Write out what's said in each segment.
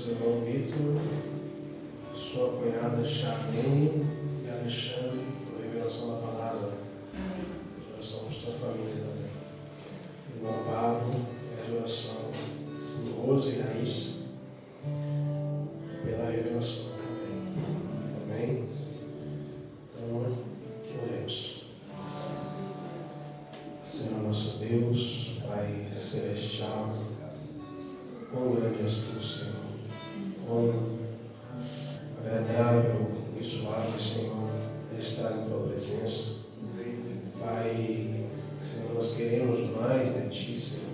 seu irmão Vitor, sua cunhada Charlene e Alexandre, por revelação da palavra. A oração por sua família também. Irmão Pablo, e a oração por Rose e Raíssa, pela revelação também. Amém? Então, oremos. Senhor nosso Deus, Pai Celestial, quão grande és tu, Senhor, quão agradável e suave, Senhor, é estar em tua presença. Pai, Senhor, nós queremos mais de ti, Senhor.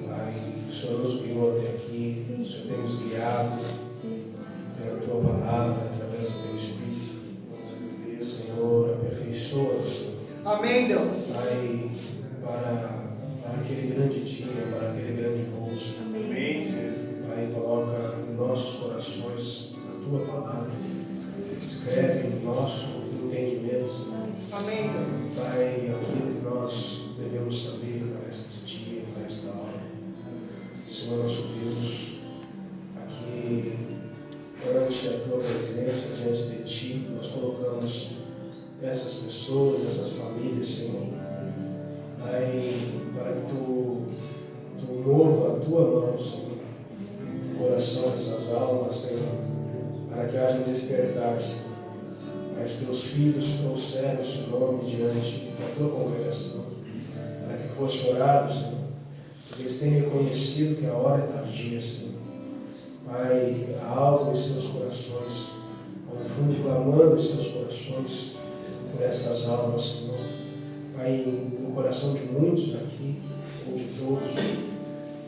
Pai, o Senhor nos guiou até aqui, o Senhor tem nos guiado pela tua palavra, através do teu Espírito. Senhor, aperfeiçoa-nos, Senhor. Amém, Deus. Pai, para aquele grande dia, para aquele grande pouso. Amém, Senhor. Pai, coloca em nossos corações a tua palavra. Escreve em nosso entendimento, Senhor. Amém, Deus. Pai, aquilo que nós devemos saber para este dia, para esta hora. Senhor nosso Deus, aqui perante a tua presença, diante de ti, nós colocamos essas pessoas, essas famílias, Senhor. Pai, para que tu mova a tua mão, Senhor, no coração dessas almas, Senhor, para que haja um despertar, Senhor. Para os teus filhos trouxeram o seu nome diante da tua congregação, para que fosse orado, Senhor, porque eles têm reconhecido que a hora é tardia, Senhor. Pai, há algo em seus corações, ao fundo clamando em seus corações por essas almas, Senhor. Pai, no coração de muitos aqui, ou de todos,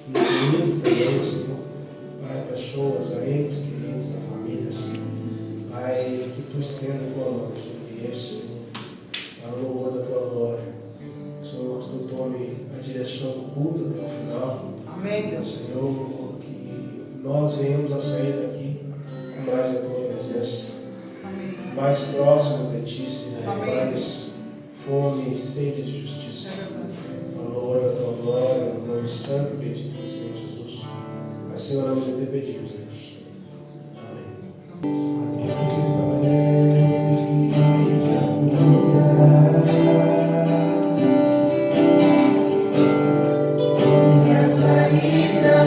incluindo também, Senhor, Pai, pessoas, entes queridos da família, Senhor. Pai, que tu estenda a tua mão sobre este, Senhor, para o louvor da tua glória. Senhor, que tu tome a direção do culto até o final. Amém, Deus. Senhor, que nós venhamos a sair daqui com mais a tua presença. Amém. Mais próximos de ti, Senhor. Amém. Mais fome e sede de justiça. É verdade. Para o louvor da tua glória, no nome santo e bendito do Senhor Jesus. Assim oramos e te pedimos, Deus. Ainda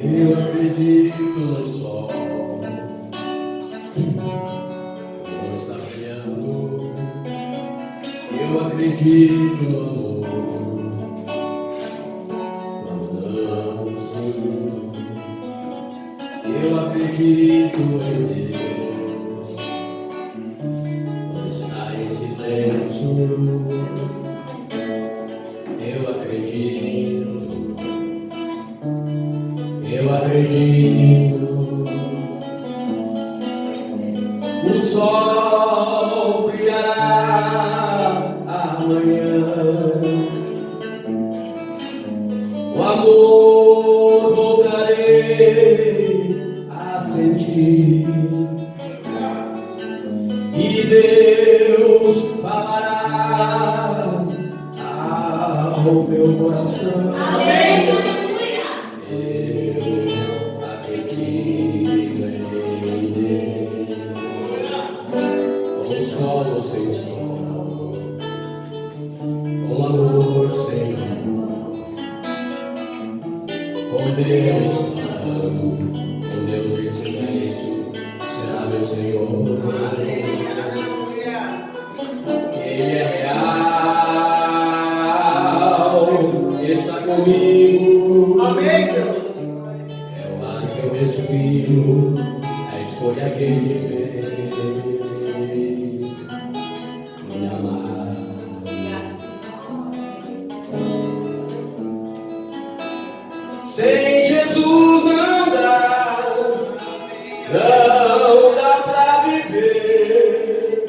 Eu acredito no sol, não está brilhando. Eu acredito no amor, quando danço. Eu acredito em Deus, quando está em silêncio. Eu acredito. Eu acredito, o sol brilhará amanhã, o amor voltarei a sentir, e Deus falará ao meu coração. Amém. Sol sem sol, com amor sem amor. Deus falando, o Deus de silêncio será meu Senhor. Ele é real, está comigo. Amém, Deus. É o ar que eu respiro, a escolha que ele fez. Me amar. Sem Jesus não dá pra viver,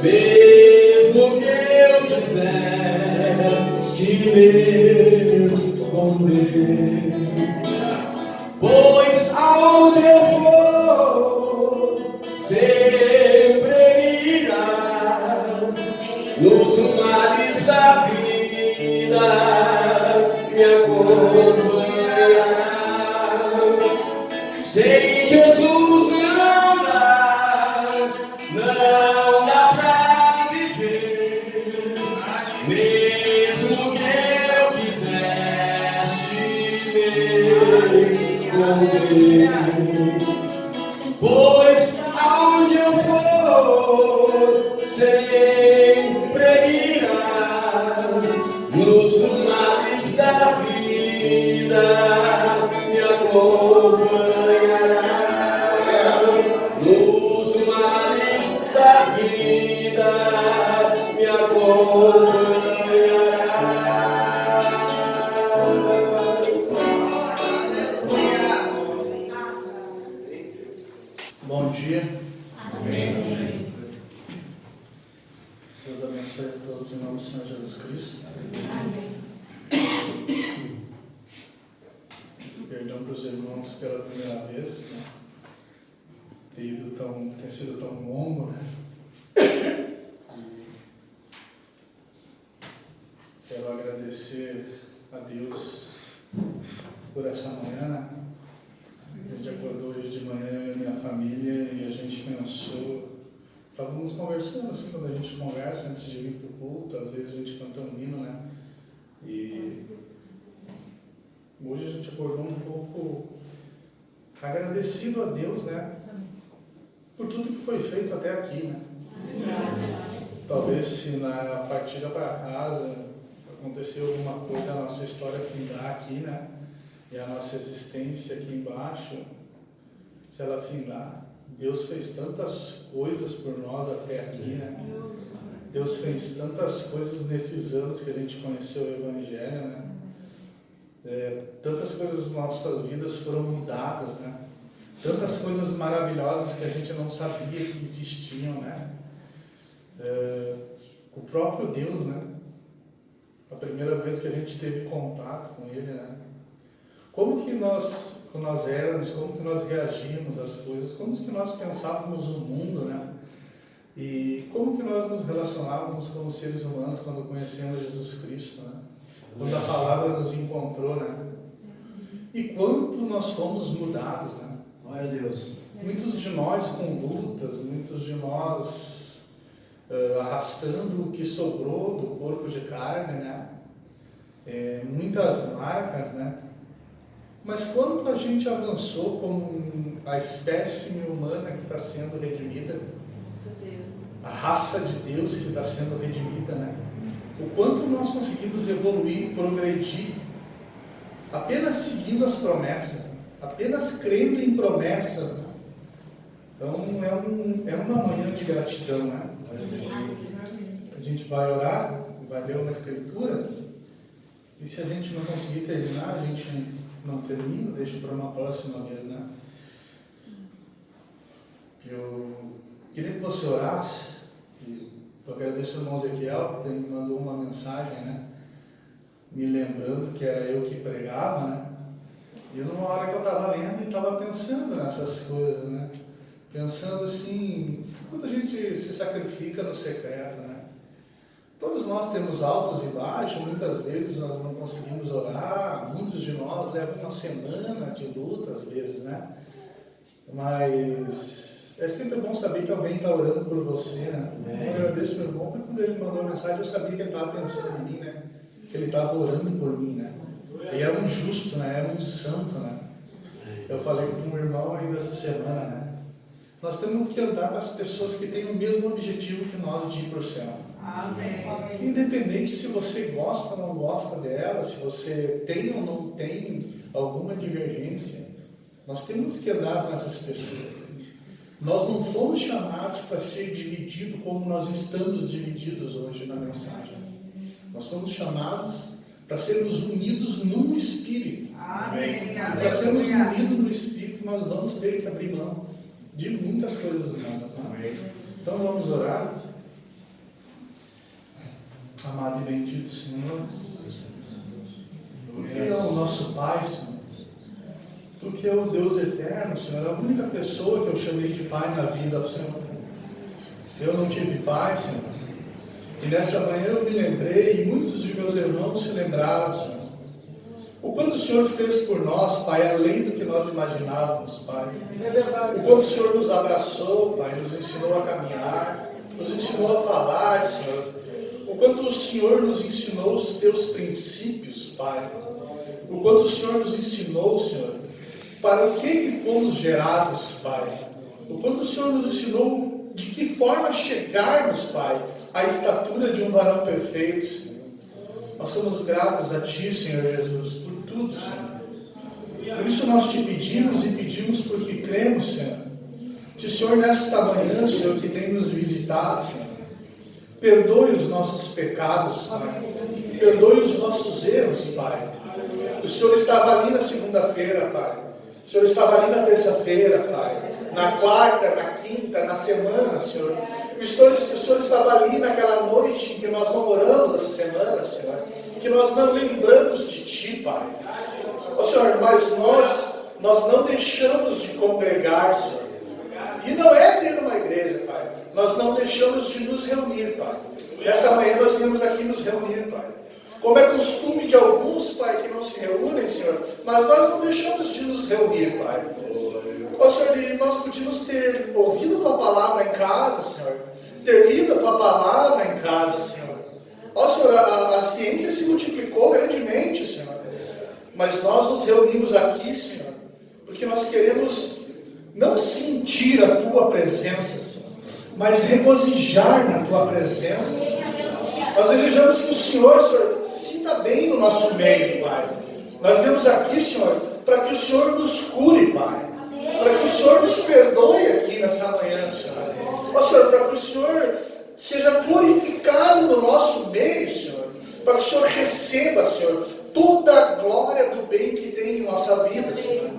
mesmo que eu quisesse me esconder. Pois aonde eu for, sempre irá, nos mares da vida me acompanhará. Sem Jesus não dá pra viver, mesmo que eu quisesse me esconder. Pois aonde eu for, sempre irá, nos mares da vida me acompanhará. Nos mares da vida me acompanhará. Bom dia. Amém. Deus abençoe a todos em nome do Senhor Jesus Cristo. Amém. Perdão para os irmãos pela primeira vez, né? Tem sido tão longo, né? Quero agradecer a Deus por essa manhã, né? A gente acordou hoje de manhã, eu e minha família, e a gente pensou, estávamos conversando assim, quando a gente conversa antes de vir para o culto, às vezes a gente canta um hino, né? E hoje a gente acordou um pouco agradecido a Deus, né? Por tudo que foi feito até aqui, né? Talvez se na partida para casa aconteceu alguma coisa, a nossa história findar aqui, né? E a nossa existência aqui embaixo, se ela findar, Deus fez tantas coisas por nós até aqui, né? Deus fez tantas coisas nesses anos que a gente conheceu o Evangelho, né? Tantas coisas nas nossas vidas foram mudadas, né? Tantas coisas maravilhosas que a gente não sabia que existiam, né? O próprio Deus, né? A primeira vez que a gente teve contato com Ele, né? Como que nós éramos, como que nós reagíamos às coisas, como que nós pensávamos o mundo, né? E como que nós nos relacionávamos como seres humanos quando conhecemos Jesus Cristo, né? Quando a palavra nos encontrou, né? E quanto nós fomos mudados, né? Glória a Deus. Muitos de nós com lutas, muitos de nós arrastando o que sobrou do corpo de carne, né? Muitas marcas, né? Mas quanto a gente avançou como a espécime humana que está sendo redimida, a raça de Deus que está sendo redimida, né? O quanto nós conseguimos evoluir, progredir, apenas seguindo as promessas, apenas crendo em promessas, né? Então é uma manhã de gratidão, né? A gente vai orar, vai ler uma escritura, e se a gente não conseguir terminar, a gente não termina, deixa para uma próxima vez, né? Eu queria que você orasse, e eu agradeço ao irmão Ezequiel, que me mandou uma mensagem, né? Me lembrando que era eu que pregava, né? E numa hora que eu estava lendo e estava pensando nessas coisas, né? Pensando assim, quando a gente se sacrifica no secreto, né? Todos nós temos altos e baixos, muitas vezes nós não conseguimos orar, muitos de nós levam uma semana de luta, às vezes, né? Mas é sempre bom saber que alguém está orando por você, né? Eu agradeço meu irmão, porque quando ele mandou a mensagem eu sabia que ele estava pensando em mim, né? Que ele estava orando por mim, né? E é um justo, né? É um santo, né? Eu falei com um irmão ainda essa semana, né? Nós temos que andar com as pessoas que têm o mesmo objetivo que nós de ir para o céu. Amém. Independente se você gosta ou não gosta dela, se você tem ou não tem alguma divergência, nós temos que andar com essas pessoas. Nós não fomos chamados para ser divididos como nós estamos divididos hoje na mensagem. Nós somos chamados para sermos unidos no Espírito. Amém. Para sermos unidos no Espírito, nós vamos ter que abrir mão de muitas coisas humanas. Então vamos orar. Amado e bendito Senhor, Tu que é o nosso Pai, Senhor, Tu que é o Deus eterno, Senhor, a única pessoa que eu chamei de Pai na vida, Senhor. Eu não tive pai, Senhor. E nessa manhã eu me lembrei, e muitos de meus irmãos se lembraram, Senhor. O quanto o Senhor fez por nós, Pai, além do que nós imaginávamos, Pai. O quanto o Senhor nos abraçou, Pai, nos ensinou a caminhar, nos ensinou a falar, Senhor. O quanto o Senhor nos ensinou os Teus princípios, Pai. O quanto o Senhor nos ensinou, Senhor, para o que fomos gerados, Pai. O quanto o Senhor nos ensinou de que forma chegarmos, Pai, à estatura de um varão perfeito, Senhor. Nós somos gratos a Ti, Senhor Jesus, por tudo, Senhor. Por isso nós Te pedimos e pedimos porque cremos, Senhor, que o Senhor nesta manhã, Senhor, que tem nos visitado, Senhor, perdoe os nossos pecados, Pai. Perdoe os nossos erros, Pai. O Senhor estava ali na segunda-feira, Pai. O Senhor estava ali na terça-feira, Pai. Na quarta, na quinta, na semana, Senhor. O Senhor estava ali naquela noite em que nós não oramos essa semana, Senhor. Que nós não lembramos de Ti, Pai. Ó Senhor, mas nós não deixamos de congregar, Senhor. E não é ter uma igreja, Pai. Nós não deixamos de nos reunir, Pai. Nessa manhã nós viemos aqui nos reunir, Pai. Como é costume de alguns, Pai, que não se reúnem, Senhor, mas nós não deixamos de nos reunir, Pai. Ó Senhor, e nós podíamos ter ouvido a Tua palavra em casa, Senhor, ter lido a Tua palavra em casa, Senhor. Ó Senhor, a ciência se multiplicou grandemente, Senhor, mas nós nos reunimos aqui, Senhor, porque nós queremos não sentir a Tua presença, Senhor, mas regozijar na Tua presença, Senhor. Nós desejamos que o Senhor, se sinta bem no nosso meio, Pai. Nós viemos aqui, Senhor, para que o Senhor nos cure, Pai. Para que o Senhor nos perdoe aqui nessa manhã, Senhor. Ó Senhor, para que o Senhor seja glorificado no nosso meio, Senhor. Para que o Senhor receba, Senhor, toda a glória do bem que tem em nossa vida, Senhor.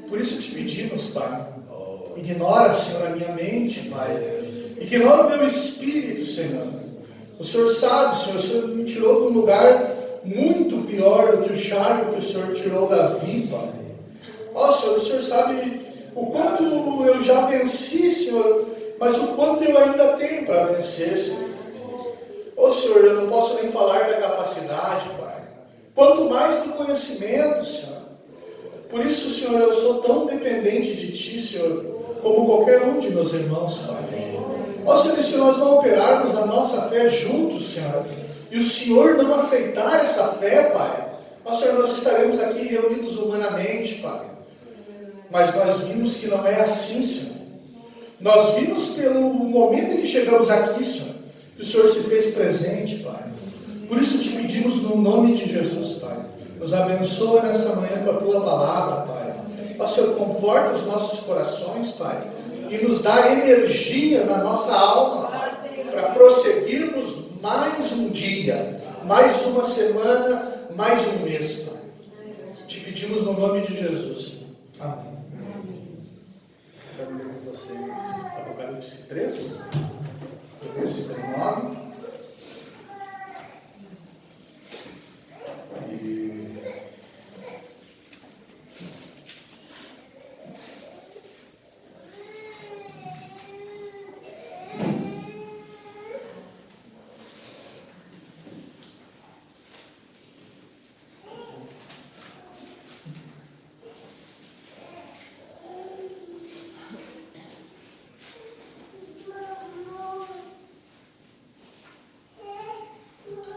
Por isso te pedimos, Pai. Ignora, Senhor, a minha mente, Pai. Ignora o meu espírito, Senhor. O Senhor sabe, Senhor, o Senhor me tirou de um lugar muito pior do que o charco que o Senhor tirou da vida, Pai. Ó Senhor, o Senhor sabe o quanto eu já venci, Senhor, mas o quanto eu ainda tenho para vencer, Senhor. Ó Senhor, eu não posso nem falar da capacidade, Pai. Quanto mais do conhecimento, Senhor. Por isso, Senhor, eu sou tão dependente de Ti, Senhor, como qualquer um de meus irmãos, Pai. Ó Senhor, e se nós não operarmos a nossa fé juntos, Senhor, e o Senhor não aceitar essa fé, Pai, ó Senhor, nós estaremos aqui reunidos humanamente, Pai. Mas nós vimos que não é assim, Senhor. Nós vimos pelo momento em que chegamos aqui, Senhor, que o Senhor se fez presente, Pai. Por isso te pedimos no nome de Jesus, Pai. Nos abençoa nessa manhã com a Tua palavra, Pai. Ó Senhor, conforta os nossos corações, Pai. E nos dá energia na nossa alma, Pai, para prosseguirmos mais um dia, mais uma semana, mais um mês, Pai. Te pedimos no nome de Jesus. Amém. Quero ler com vocês Apocalipse 3, versículo 9.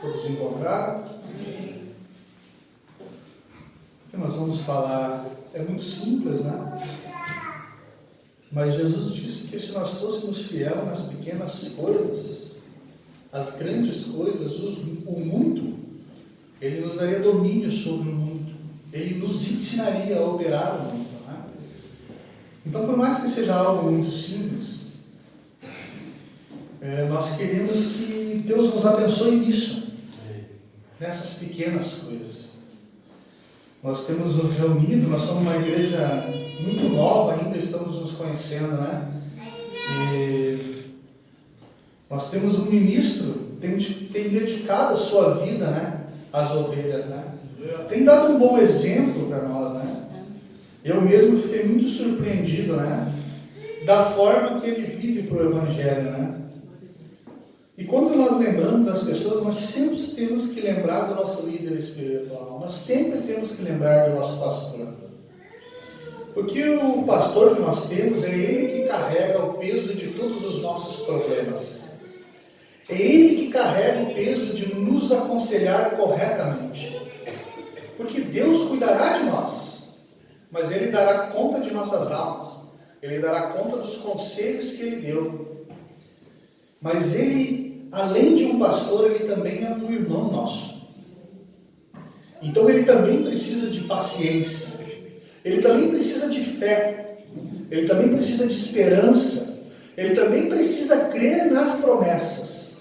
Todos encontraram? que nós vamos falar é muito simples, né? Mas Jesus disse que se nós fôssemos fiel nas pequenas coisas, as grandes coisas, o muito, Ele nos daria domínio sobre o muito. Ele nos ensinaria a operar o muito, né? Então, por mais que seja algo muito simples, nós queremos que Deus nos abençoe nisso, nessas pequenas coisas. Nós temos nos reunido, nós somos uma igreja muito nova ainda, estamos nos conhecendo, né? E nós temos um ministro que tem dedicado a sua vida, né, às ovelhas, né? Tem dado um bom exemplo para nós, né? Eu mesmo fiquei muito surpreendido, né, da forma que ele vive para o Evangelho, né? E quando nós lembramos das pessoas, nós sempre temos que lembrar do nosso líder espiritual. Nós sempre temos que lembrar do nosso pastor. Porque o pastor que nós temos é ele que carrega o peso de todos os nossos problemas. É ele que carrega o peso de nos aconselhar corretamente. Porque Deus cuidará de nós, mas Ele dará conta de nossas almas. Ele dará conta dos conselhos que Ele deu. Mas Ele, além de um pastor, Ele também é um irmão nosso. Então Ele também precisa de paciência. Ele também precisa de fé. Ele também precisa de esperança. Ele também precisa crer nas promessas.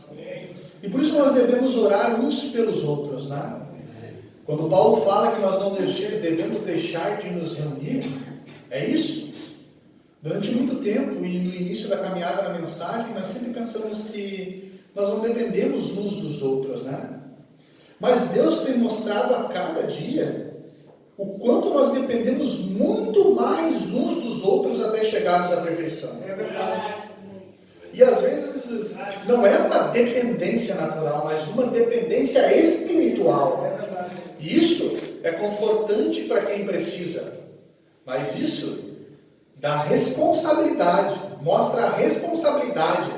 E por isso nós devemos orar uns pelos outros, né? Quando Paulo fala que nós não devemos deixar de nos reunir, é isso. Durante muito tempo, e no início da caminhada na mensagem, nós sempre pensamos que nós não dependemos uns dos outros, né? Mas Deus tem mostrado a cada dia o quanto nós dependemos muito mais uns dos outros até chegarmos à perfeição. É verdade. E às vezes não é uma dependência natural, mas uma dependência espiritual. É verdade. Isso é confortante para quem precisa. Mas isso dá responsabilidade, mostra a responsabilidade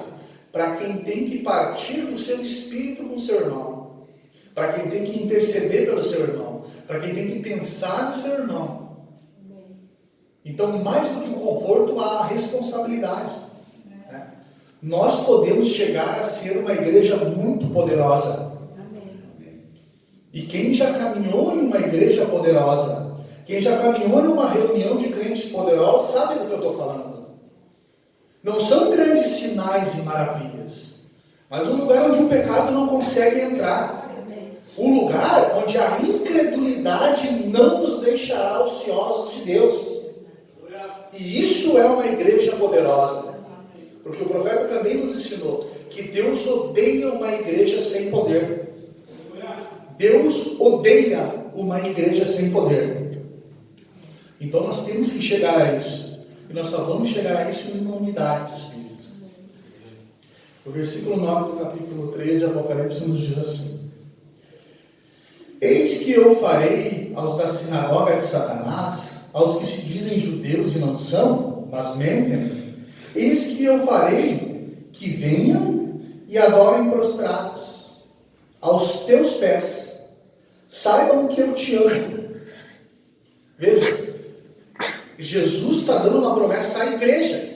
para quem tem que partir do seu espírito com o seu irmão, para quem tem que interceder pelo seu irmão, para quem tem que pensar no seu irmão. Então, mais do que o conforto, há a responsabilidade. Né? Nós podemos chegar a ser uma igreja muito poderosa. E quem já caminhou em uma igreja poderosa, quem já caminhou em uma reunião de crentes poderosos, sabe do que eu estou falando. Não são grandes sinais e maravilhas, mas um lugar onde o pecado não consegue entrar. Um lugar onde a incredulidade não nos deixará ociosos de Deus. E isso é uma igreja poderosa. Porque o profeta também nos ensinou que Deus odeia uma igreja sem poder. Deus odeia uma igreja sem poder. Então nós temos que chegar a isso. E nós só vamos chegar a isso em uma unidade de espírito. O versículo 9 do capítulo 3 de Apocalipse nos diz assim: Eis que eu farei aos da sinagoga de Satanás, aos que se dizem judeus e não são, mas mentem, eis que eu farei que venham e adorem prostrados aos teus pés. Saibam que eu te amo. Veja, Jesus está dando uma promessa à igreja.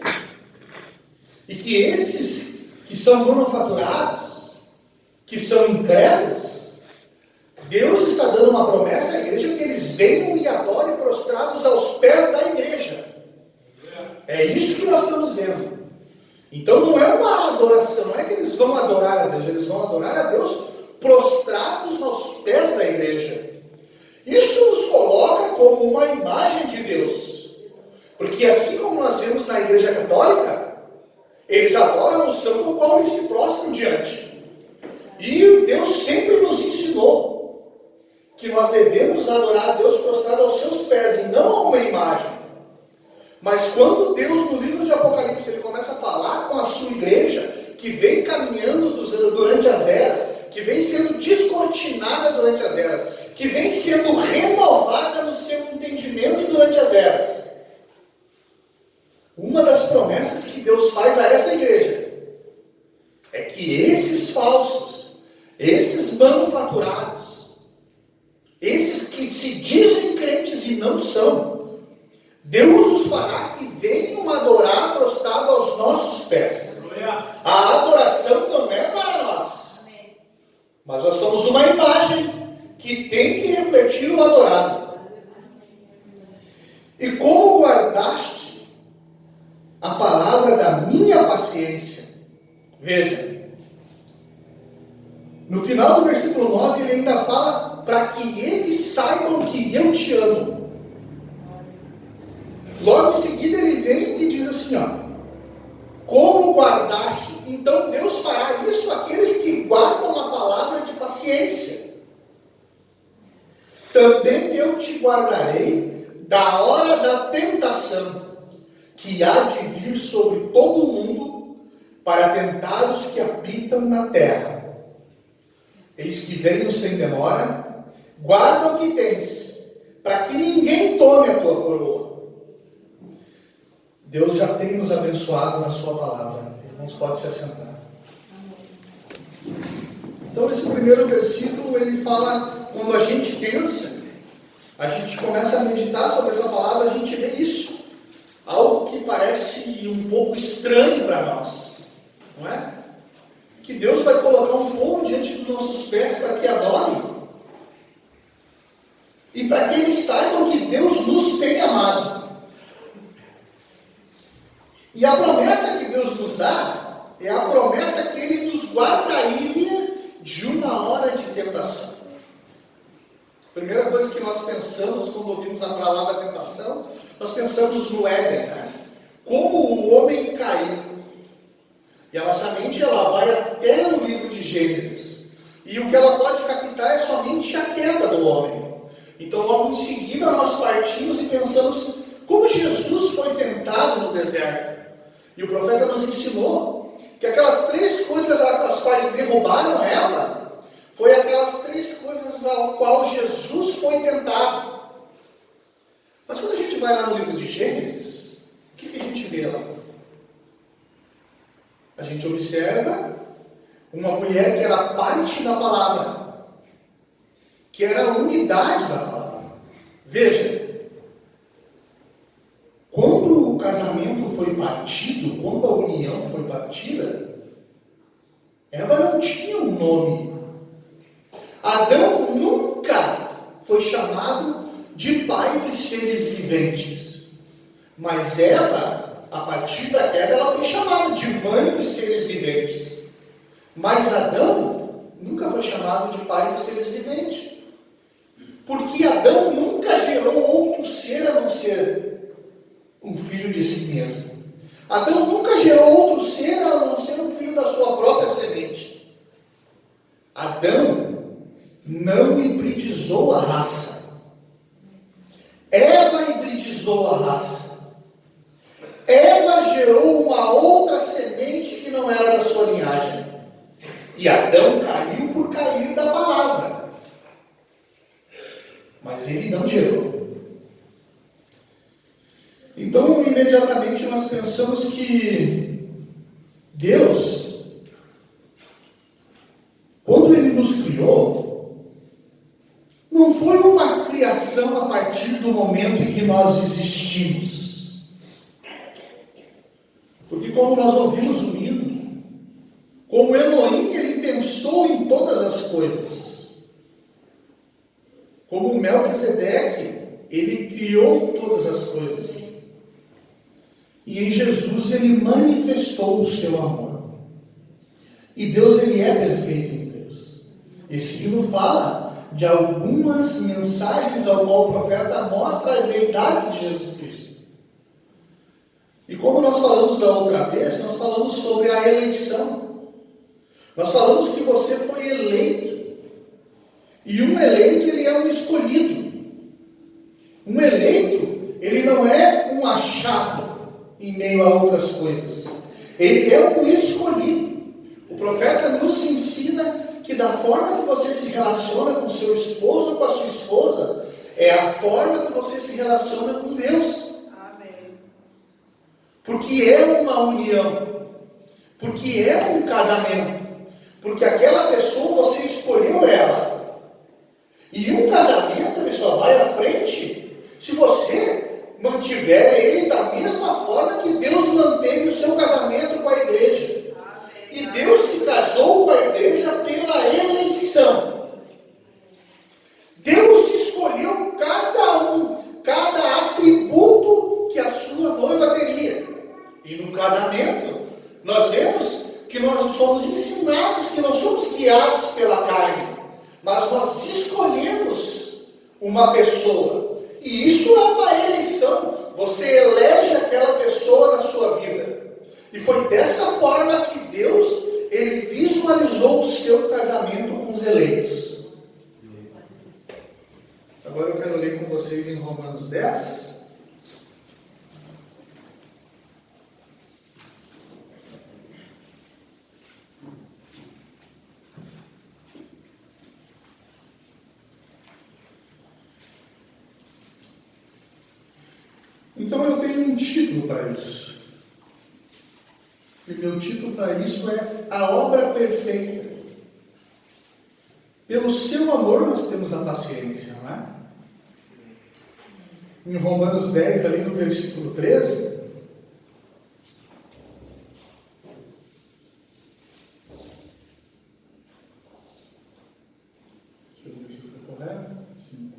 E que esses que são manufaturados, que são incrédulos, Deus está dando uma promessa à igreja que eles venham e adorem prostrados aos pés da igreja. É isso que nós estamos vendo. Então não é uma adoração, não é que eles vão adorar a Deus, eles vão adorar a Deus prostrados aos pés da igreja. Isso nos coloca como uma imagem de Deus. Porque assim como nós vemos na igreja católica, eles adoram o santo ao qual eles se prostram diante. E Deus sempre nos ensinou que nós devemos adorar a Deus prostrado aos seus pés e não a uma imagem. Mas quando Deus, no livro de Apocalipse, ele começa a falar com a sua igreja, que vem caminhando durante as eras, que vem sendo descortinada durante as eras, que vem sendo renovada no seu entendimento durante as eras. Uma das promessas que Deus faz a essa igreja é que esses falsos, esses manufaturados, esses que se dizem crentes que não são. Deus os fará que venham adorar prostrado aos nossos pés. A adoração não é para nós, mas nós somos uma imagem que tem que refletir o adorado. E como guardaste a palavra da minha paciência? Veja, no final do versículo 9 ele ainda fala para que eles saibam que eu te amo. Logo em seguida ele vem e diz assim, como guardaste? Então Deus fará isso àqueles que guardam a palavra de paciência. Também eu te guardarei da hora da tentação, que há de vir sobre todo o mundo, para tentar os que habitam na terra. Eis que venho sem demora, guarda o que tens, para que ninguém tome a tua coroa. Deus já tem nos abençoado na sua palavra. Irmãos, pode se assentar. Então, nesse primeiro versículo, ele fala, quando a gente pensa, a gente começa a meditar sobre essa palavra, a gente vê isso. Algo que parece um pouco estranho para nós, não é? Que Deus vai colocar um povo diante dos nossos pés para que adorem. E para que eles saibam que Deus nos tem amado. E a promessa que Deus nos dá é a promessa que Ele nos guardaria de uma hora de tentação. A primeira coisa que nós pensamos quando ouvimos a palavra tentação, nós pensamos no Éden, né? Como o homem caiu. E a nossa mente ela vai até o livro de Gênesis. E o que ela pode captar é somente a queda do homem. Então logo em seguida nós partimos e pensamos como Jesus foi tentado no deserto. E o profeta nos ensinou que aquelas 3 coisas as quais derrubaram Eva, foi aquelas 3 coisas ao qual Jesus foi tentado. Mas quando a gente vai lá no livro de Gênesis, o que a gente vê lá? A gente observa uma mulher que era parte da palavra, que era a unidade da palavra. Veja, quando o casamento foi partido, quando a união foi partida, Eva não tinha um nome. Adão nunca foi chamado de pai dos seres viventes. Mas Eva, a partir da queda, ela foi chamada de mãe dos seres viventes. Mas Adão nunca foi chamado de pai dos seres viventes. Porque Adão nunca gerou outro ser a não ser um filho de si mesmo. Adão nunca gerou outro ser a não ser um filho da sua própria semente. Adão não hibridizou a raça. Eva hibridizou a raça. Eva gerou uma outra semente que não era da sua linhagem. E Adão caiu por cair da palavra. Mas ele não gerou. Então, imediatamente nós pensamos que Deus, quando Ele nos criou, não foi uma criação a partir do momento em que nós existimos. Porque como nós ouvimos o hino, como Elohim, Ele pensou em todas as coisas. Como Melquisedeque, Ele criou todas as coisas. E em Jesus Ele manifestou o seu amor. E Deus, Ele é perfeito em Deus. Esse hino fala de algumas mensagens ao qual o profeta mostra a deidade de Jesus Cristo. E como nós falamos da outra vez, nós falamos sobre a eleição. Nós falamos que você foi eleito. E um eleito, ele é um escolhido. Um eleito, ele não é um achado em meio a outras coisas. Ele é um escolhido. O profeta nos ensina que da forma que você se relaciona com seu esposo ou com a sua esposa, é a forma que você se relaciona com Deus. Amém. Porque é uma união. Porque é um casamento. Porque aquela pessoa, você escolheu ela. E um casamento, ele só vai à frente se mantiver ele da mesma forma que Deus manteve o seu casamento com a igreja. E Deus se casou com a igreja pela eleição. Deus escolheu cada atributo que a sua noiva teria. E no casamento, nós vemos que nós somos ensinados, que não somos guiados pela carne, mas nós escolhemos uma pessoa. E isso é uma eleição. Você elege aquela pessoa na sua vida. E foi dessa forma que Deus, ele visualizou o seu casamento com os eleitos. Agora eu quero ler com vocês em Romanos 10. Então eu tenho um título para isso. E meu título para isso é A Obra Perfeita. Pelo seu amor nós temos a paciência, não é? Em Romanos 10, ali no versículo 13. Deixa eu ver se está correto. Sim.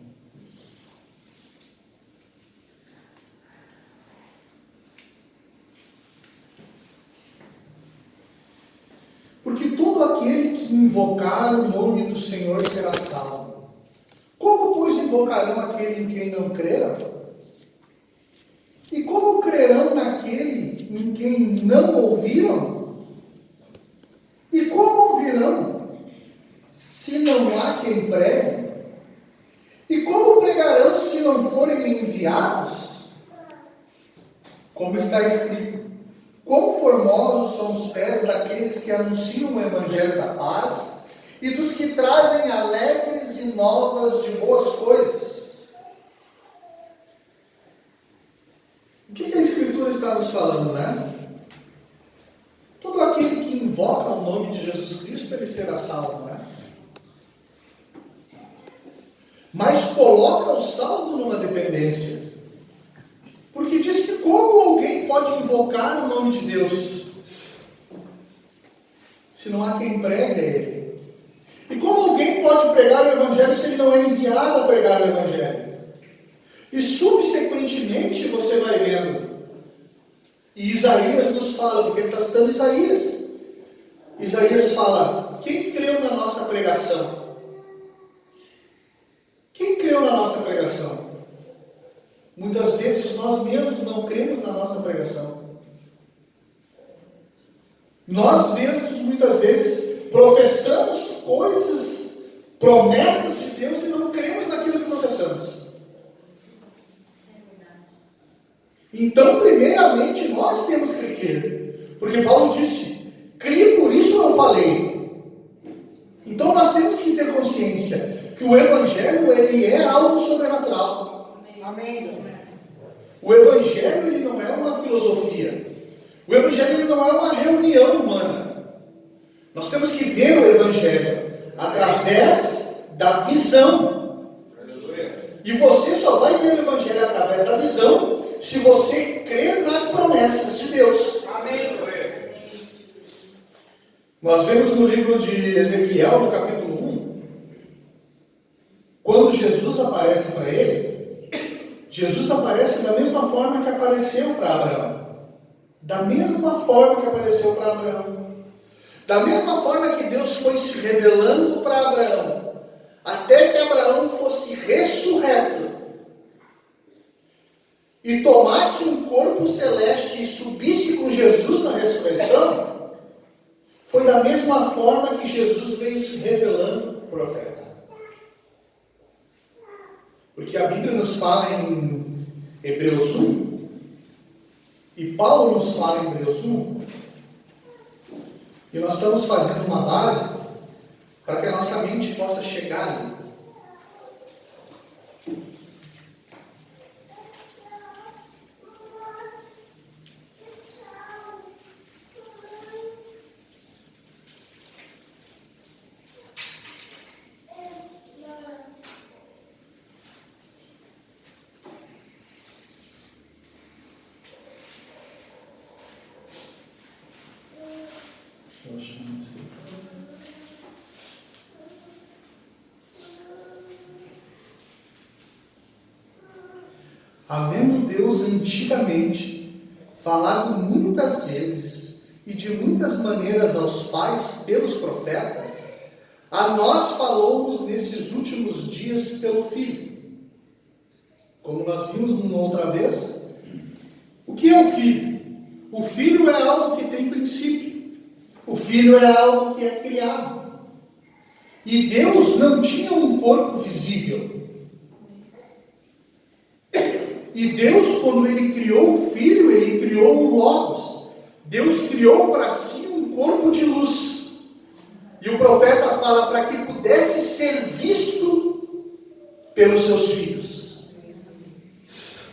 Porque todo aquele que invocar o nome do Senhor será salvo. Como, pois, invocarão aquele em quem não creram? E como crerão naquele em quem não ouviram? E como ouvirão, se não há quem pregue? E como pregarão se não forem enviados? Como está escrito: quão formosos são os pés daqueles que anunciam o evangelho da paz e dos que trazem alegres e novas de boas coisas. O que a Escritura está nos falando, né? Todo aquele que invoca o nome de Jesus Cristo, ele será salvo, né? Mas coloca o salvo numa dependência. Porque diz que como alguém pode invocar o nome de Deus se não há quem pregue a ele? E como alguém pode pregar o Evangelho se ele não é enviado a pregar o Evangelho? E subsequentemente você vai vendo. E Isaías nos fala, porque ele está citando Isaías. Isaías fala: quem creu na nossa pregação? Quem creu na nossa pregação? Muitas vezes nós mesmos não cremos na nossa pregação. Nós mesmos, muitas vezes, professamos coisas, promessas de Deus e não cremos naquilo que professamos. Então, primeiramente, nós temos que crer. Porque Paulo disse: crie, por isso eu falei. Então, nós temos que ter consciência que o Evangelho, ele é algo sobrenatural. Amém. O Evangelho, ele não é uma filosofia. O Evangelho, ele não é uma reunião humana. Nós temos que ver o Evangelho através da visão. E você só vai ver o Evangelho através da visão se você crer nas promessas de Deus. Amém. Nós vemos no livro de Ezequiel, no capítulo 1, quando Jesus aparece para ele, Jesus aparece da mesma forma que apareceu para Abraão. Da mesma forma que apareceu para Abraão. Da mesma forma que Deus foi se revelando para Abraão, até que Abraão fosse ressurreto e tomasse um corpo celeste e subisse com Jesus na ressurreição, foi da mesma forma que Jesus veio se revelando para o profeta. Porque a Bíblia nos fala em Hebreus 1, e Paulo nos fala em Hebreus 1, e nós estamos fazendo uma base para que a nossa mente possa chegar ali. havendo Deus antigamente falado muitas vezes e de muitas maneiras aos pais pelos profetas, a nós falou-nos nesses últimos dias pelo Filho. Como nós vimos numa outra vez, o que é o Filho? O Filho é algo que tem princípio. O Filho é algo que é criado. E Deus não tinha um corpo visível. E Deus, quando Ele criou o Filho, Ele criou o Logos. Deus criou para si um corpo de luz. E o profeta fala para que pudesse ser visto pelos seus filhos.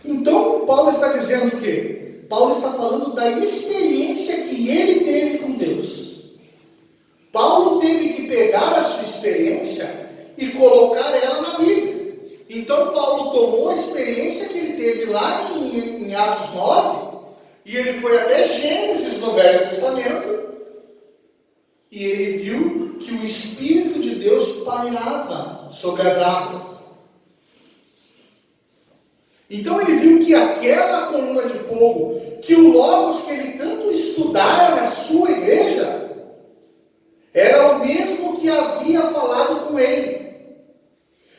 Então, Paulo está dizendo o quê? Paulo está falando da experiência que ele teve com Deus. Paulo teve que pegar a sua experiência e colocar ela na Bíblia. Então, Paulo tomou a experiência que ele teve lá em Atos 9, e ele foi até Gênesis no Velho Testamento, e ele viu que o Espírito de Deus pairava sobre as águas. Então ele viu que aquela coluna de fogo, que o Logos que ele tanto estudara na sua igreja, era o mesmo que havia falado com ele.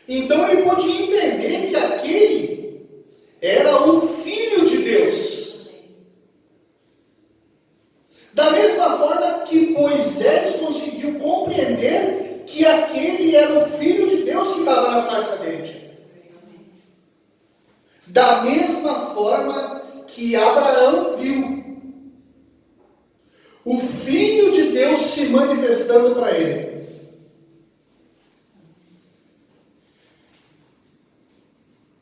Então ele podia entender que aquele era o Filho de Deus. Da mesma forma que Moisés conseguiu compreender que aquele era o Filho de Deus que estava na sarça ardente. Da mesma forma que Abraão viu o Filho de Deus se manifestando para ele.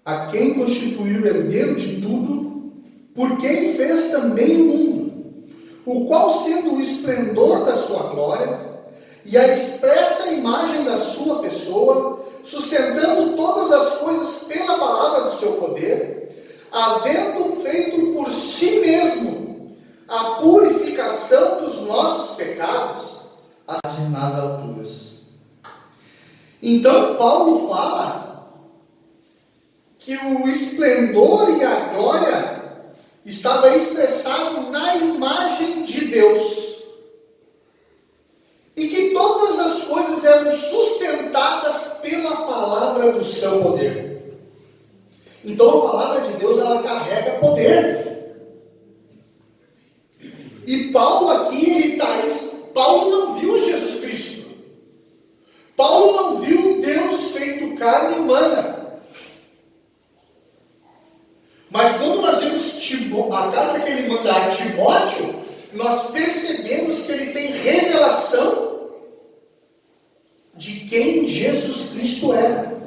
A quem constituiu herdeiro de tudo, por quem fez também o mundo, o qual, sendo o esplendor da sua glória e a expressa imagem da sua pessoa, sustentando todas as coisas pela palavra do seu poder, havendo feito por si mesmo a purificação dos nossos pecados, nas alturas. Então Paulo fala que o esplendor e a glória estava expressado na imagem de Deus, e que todas as coisas eram sustentadas pela palavra do seu poder. Então a palavra de Deus, ela carrega poder. E Paulo aqui, Paulo não viu Jesus Cristo. Paulo não viu Deus feito carne humana. Mas quando nós vemos a carta que ele manda a Timóteo, nós percebemos que ele tem revelação de quem Jesus Cristo era.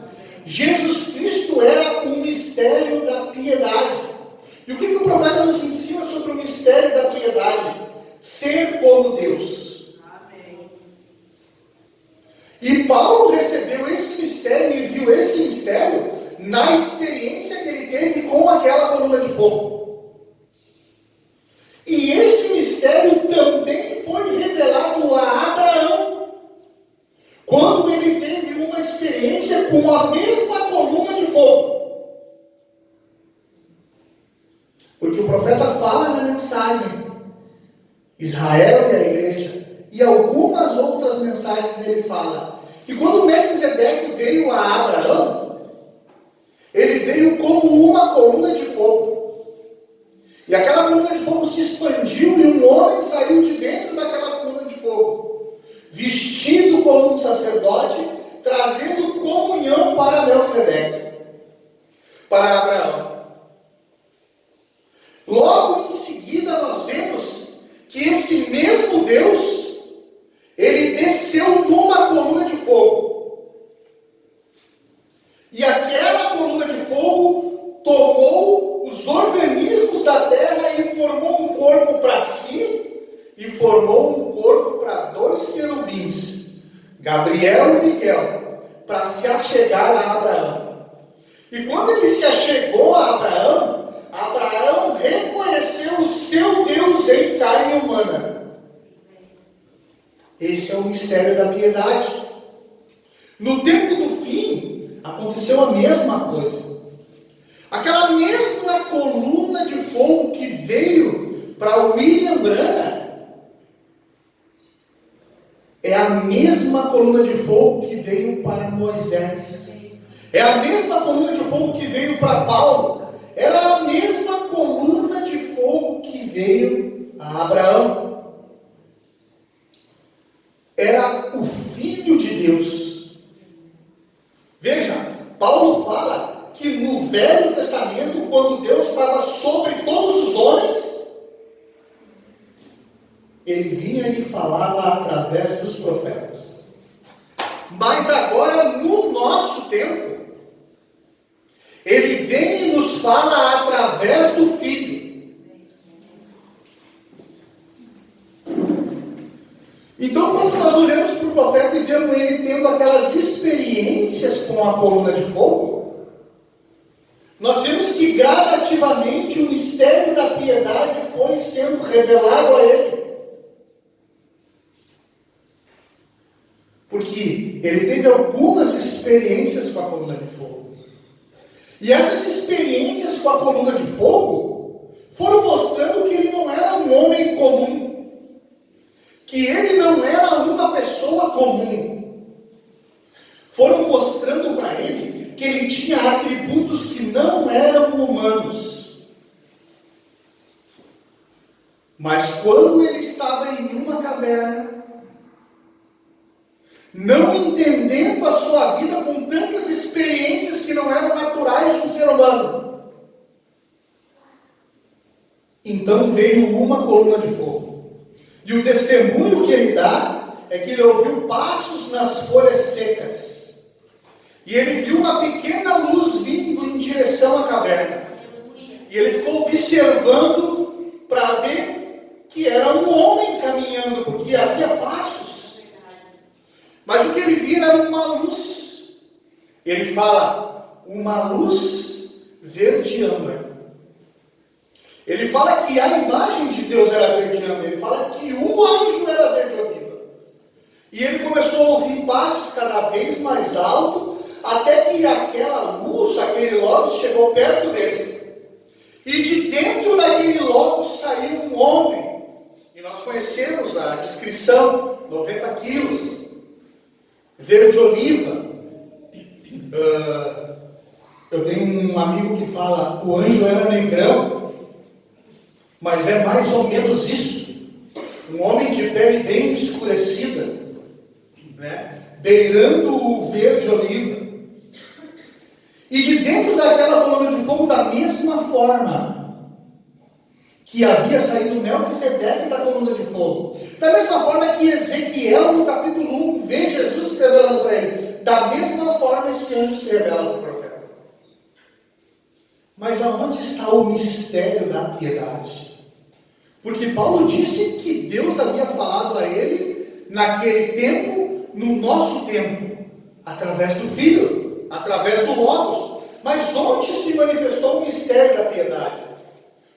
Jesus Cristo era o mistério da piedade. E o que o profeta nos ensina sobre o mistério da piedade? Ser como Deus. Amém. E Paulo recebeu esse mistério e viu esse mistério na experiência que ele teve com aquela coluna de fogo. E esse mistério também foi revelado a Abraão, quando ele teve uma experiência com a mesma coluna de fogo. Porque o profeta fala na mensagem, Israel e a igreja, e algumas outras mensagens ele fala, que quando Melquisedeque veio a Abraão, ele veio como uma coluna de fogo. E aquela coluna de fogo se expandiu e um homem saiu de dentro daquela coluna de fogo, vestido como um sacerdote, trazendo comunhão para Melquisedeque, para Abraão. Logo em seguida nós vemos que esse mesmo Deus, ele desceu numa coluna de fogo. E aquela coluna de fogo tomou os organismos da terra e formou um corpo para si e formou um corpo para dois querubins, Gabriel e Miguel, para se achegar a Abraão. E quando ele se achegou a Abraão, Abraão reconheceu o seu Deus em carne humana. Esse é o mistério da piedade. No tempo do fim, aconteceu a mesma coisa. Aquela mesma coluna de fogo que veio para William Branham é a mesma coluna de fogo que veio para Moisés. É a mesma coluna de fogo que veio para Paulo. Era a mesma coluna de fogo que veio a Abraão. Era o Filho de Deus. Veja, Paulo fala que no Velho Testamento, quando Deus estava sobre todos os homens, ele vinha e falava através dos profetas. Mas agora, no nosso tempo, ele vem e nos fala através do Filho. Então, quando nós olhamos para o profeta e vemos ele tendo aquelas experiências com a coluna de fogo, nós vemos que gradativamente o mistério da piedade foi sendo revelado a ele. Porque ele teve algumas experiências com a coluna de fogo. E essas experiências com a coluna de fogo foram mostrando que ele não era um homem comum. Que ele não era uma pessoa comum. Foram mostrando para ele que ele tinha atributos que não eram humanos. Mas quando ele estava em uma caverna, não entendendo a sua vida com tantas experiências que não eram naturais de um ser humano, então veio uma coluna de fogo. E o testemunho que ele dá é que ele ouviu passos nas folhas secas. E ele viu uma pequena luz vindo em direção à caverna. E ele ficou observando para ver que era um homem caminhando, porque havia passos. Mas o que ele vira era uma luz. Ele fala, uma luz verde âmbar. Ele fala que a imagem de Deus era verde âmbar. Ele fala que o anjo era verde oliva. E ele começou a ouvir passos cada vez mais alto, até que aquela luz, aquele logos, chegou perto dele. E de dentro daquele logos saiu um homem. E nós conhecemos a descrição, 90 quilos. Verde oliva. Eu tenho um amigo que fala, o anjo era negrão, mas é mais ou menos isso. Um homem de pele bem escurecida, né? Beirando o verde oliva. E de dentro daquela coluna de fogo, da mesma forma que havia saído Melquisedeque da coluna de fogo, da mesma forma que Ezequiel, no capítulo 1, vê Jesus se revelando para ele, da mesma forma esse anjo se revela para o profeta. Mas aonde está o mistério da piedade? Porque Paulo disse que Deus havia falado a ele naquele tempo, no nosso tempo, através do Filho, através do Logos. Mas onde se manifestou o mistério da piedade?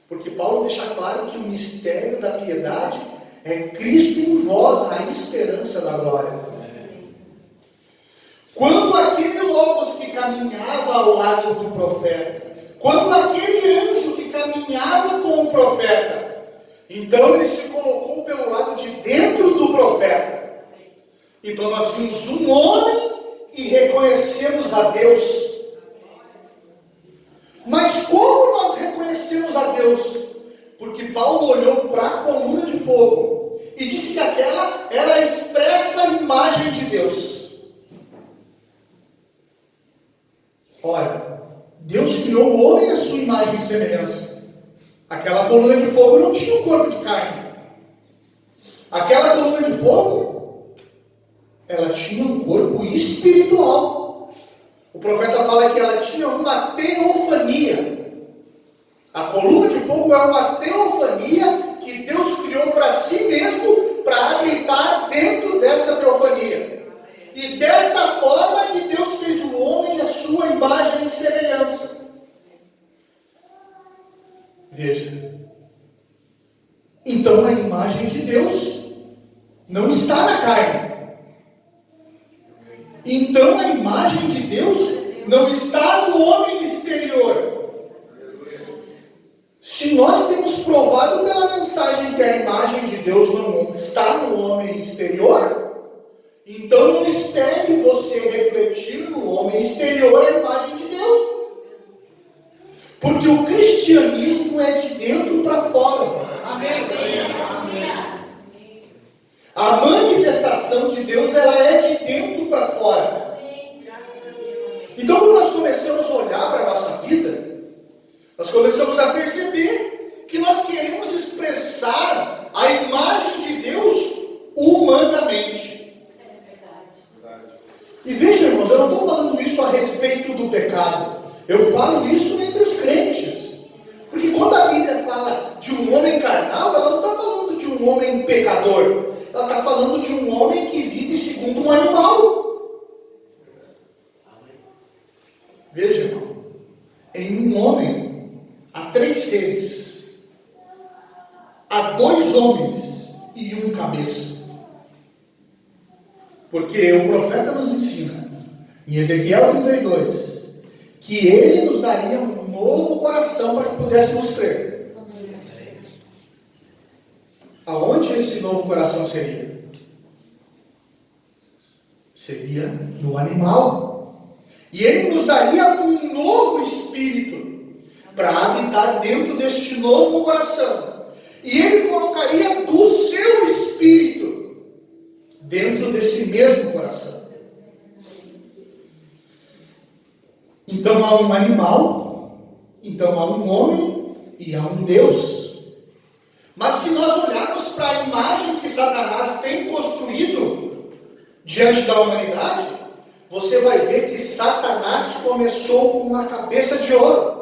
Porque Paulo deixa claro que o mistério da piedade é Cristo em vós, a esperança da glória. Quando aquele Logos que caminhava ao lado do profeta, quando aquele anjo que caminhava com o profeta, então ele se colocou pelo lado de dentro do profeta. Então nós vimos um homem e reconhecemos a Deus. Mas como nós reconhecemos a Deus? Porque Paulo olhou para a coluna de fogo e disse que aquela era a expressa imagem de Deus. Olha, Deus criou o homem à sua imagem e semelhança. Aquela coluna de fogo não tinha um corpo de carne. Aquela coluna de fogo, ela tinha um corpo espiritual. O profeta fala que ela tinha uma teofania. A coluna de fogo é uma teofania que Deus criou para si mesmo, para habitar dentro desta teofania. E desta forma que Deus fez o homem à sua imagem e semelhança. Veja. Então a imagem de Deus não está na carne. Então a imagem de Deus não está no homem exterior. Se nós temos provado pela mensagem que a imagem de Deus não está no homem exterior, então não espere você refletir no homem exterior a imagem de Deus. Porque o cristianismo é de dentro para fora. Amém. A manifestação de Deus, ela é de dentro para fora. Então, quando nós começamos a olhar para a nossa vida, nós começamos a perceber que nós queremos expressar a imagem de Deus humanamente. E veja, irmãos, eu não estou falando isso a respeito do pecado. Eu falo isso entre os crentes. Porque quando a Bíblia fala de um homem carnal, ela não está falando de um homem pecador. Ela está falando de um homem que vive segundo um animal. Veja, irmão, em um homem há 3 seres. Há 2 homens e um cabeça. Porque o profeta nos ensina, em Ezequiel 32, que ele nos daria um novo coração para que pudéssemos crer. Aonde esse novo coração seria? Seria no animal. E ele nos daria um novo espírito para habitar dentro deste novo coração. E ele colocaria do seu espírito dentro desse mesmo coração. Então há um animal, então há um homem e há um Deus. Mas se nós olharmos para a imagem que Satanás tem construído diante da humanidade, você vai ver que Satanás começou com uma cabeça de ouro.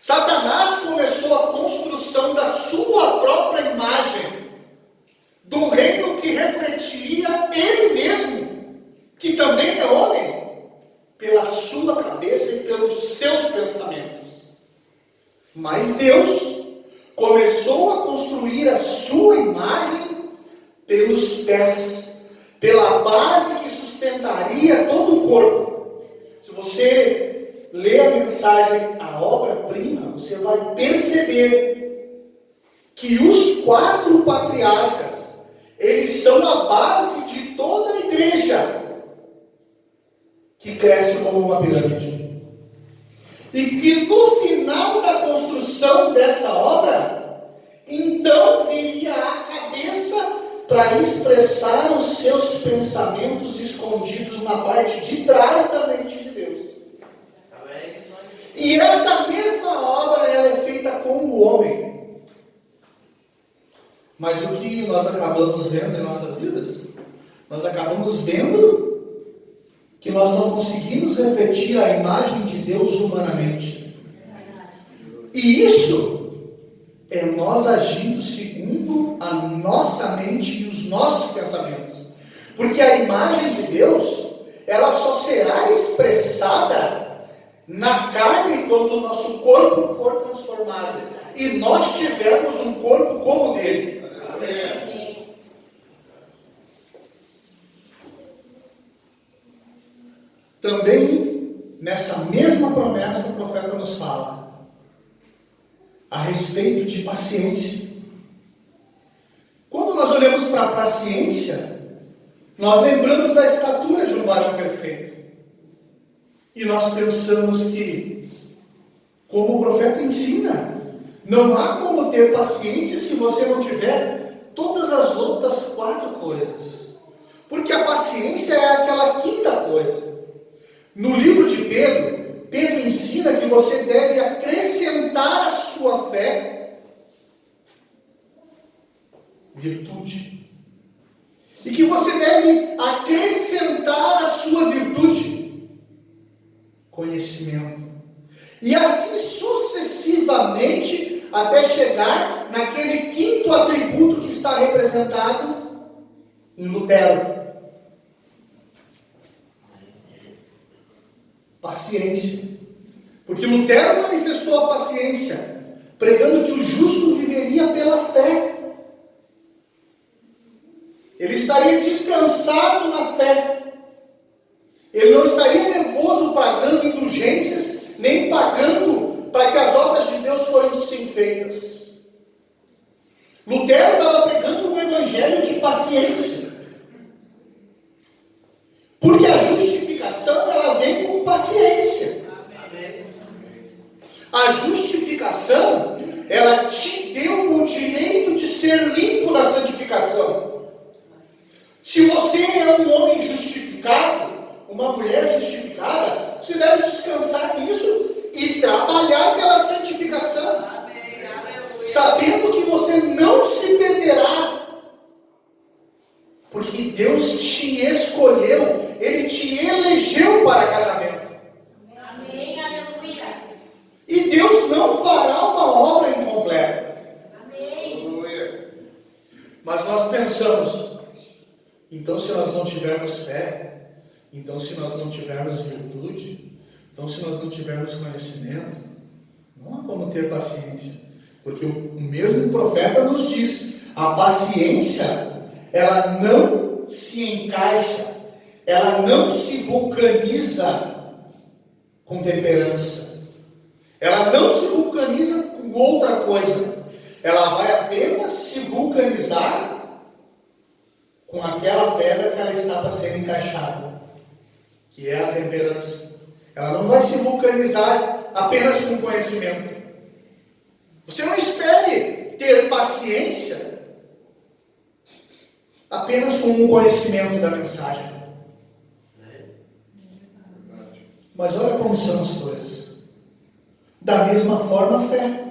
Satanás começou a construção da sua própria imagem, do reino que refletiria ele mesmo, que também é homem, pela sua cabeça e pelos seus pensamentos. Mas Deus começou a construir a sua imagem pelos pés, pela base que sustentaria todo o corpo. Se você ler a mensagem, a obra-prima, você vai perceber que os 4 patriarcas, eles são a base de toda a igreja, que cresce como uma pirâmide. E que no final da construção dessa obra, então viria a cabeça para expressar os seus pensamentos escondidos na parte de trás da mente de Deus. Amém. E essa mesma obra, ela é feita com o homem. Mas o que nós acabamos vendo em nossas vidas? Nós acabamos vendo que nós não conseguimos refletir a imagem de Deus humanamente. E isso é nós agindo segundo a nossa mente e os nossos pensamentos. Porque a imagem de Deus, ela só será expressada na carne quando o nosso corpo for transformado e nós tivermos um corpo como o dele. Amém. Também, nessa mesma promessa, o profeta nos fala a respeito de paciência. Quando nós olhamos para a paciência, nós lembramos da estatura de um varão perfeito. E nós pensamos que, como o profeta ensina, não há como ter paciência se você não tiver todas as outras 4 coisas. Porque a paciência é aquela 5ª coisa. No livro de Pedro, Pedro ensina que você deve acrescentar à sua fé virtude. E que você deve acrescentar à sua virtude conhecimento. E assim sucessivamente até chegar naquele 5º atributo que está representado em Lutero. Paciência. Porque Lutero manifestou a paciência, pregando que o justo viveria pela fé. Ele estaria descansado na fé. Ele não estaria nervoso pagando indulgências, nem pagando para que as obras de Deus fossem feitas. Lutero estava pregando um evangelho de paciência. Porque a justificação, ela vem com paciência. A justificação, ela te deu o direito de ser limpo na santificação. Se você é um homem justificado, uma mulher justificada, você deve descansar nisso e trabalhar pela santificação. Sabendo que você não se perderá. Porque Deus te escolheu, Ele te elegeu para casamento. Amém, aleluia. E Deus não fará uma obra incompleta. Amém. Mas nós pensamos, então se nós não tivermos fé, então se nós não tivermos virtude, então se nós não tivermos conhecimento, não há como ter paciência. Porque o mesmo profeta nos diz, a paciência, ela não se encaixa, ela não se vulcaniza com temperança. Ela não se vulcaniza com outra coisa. Ela vai apenas se vulcanizar com aquela pedra que ela está para ser encaixada, que é a temperança. Ela não vai se vulcanizar apenas com conhecimento. Você não espere ter paciência apenas com o conhecimento da mensagem. Mas olha como são as coisas. Da mesma forma, a fé.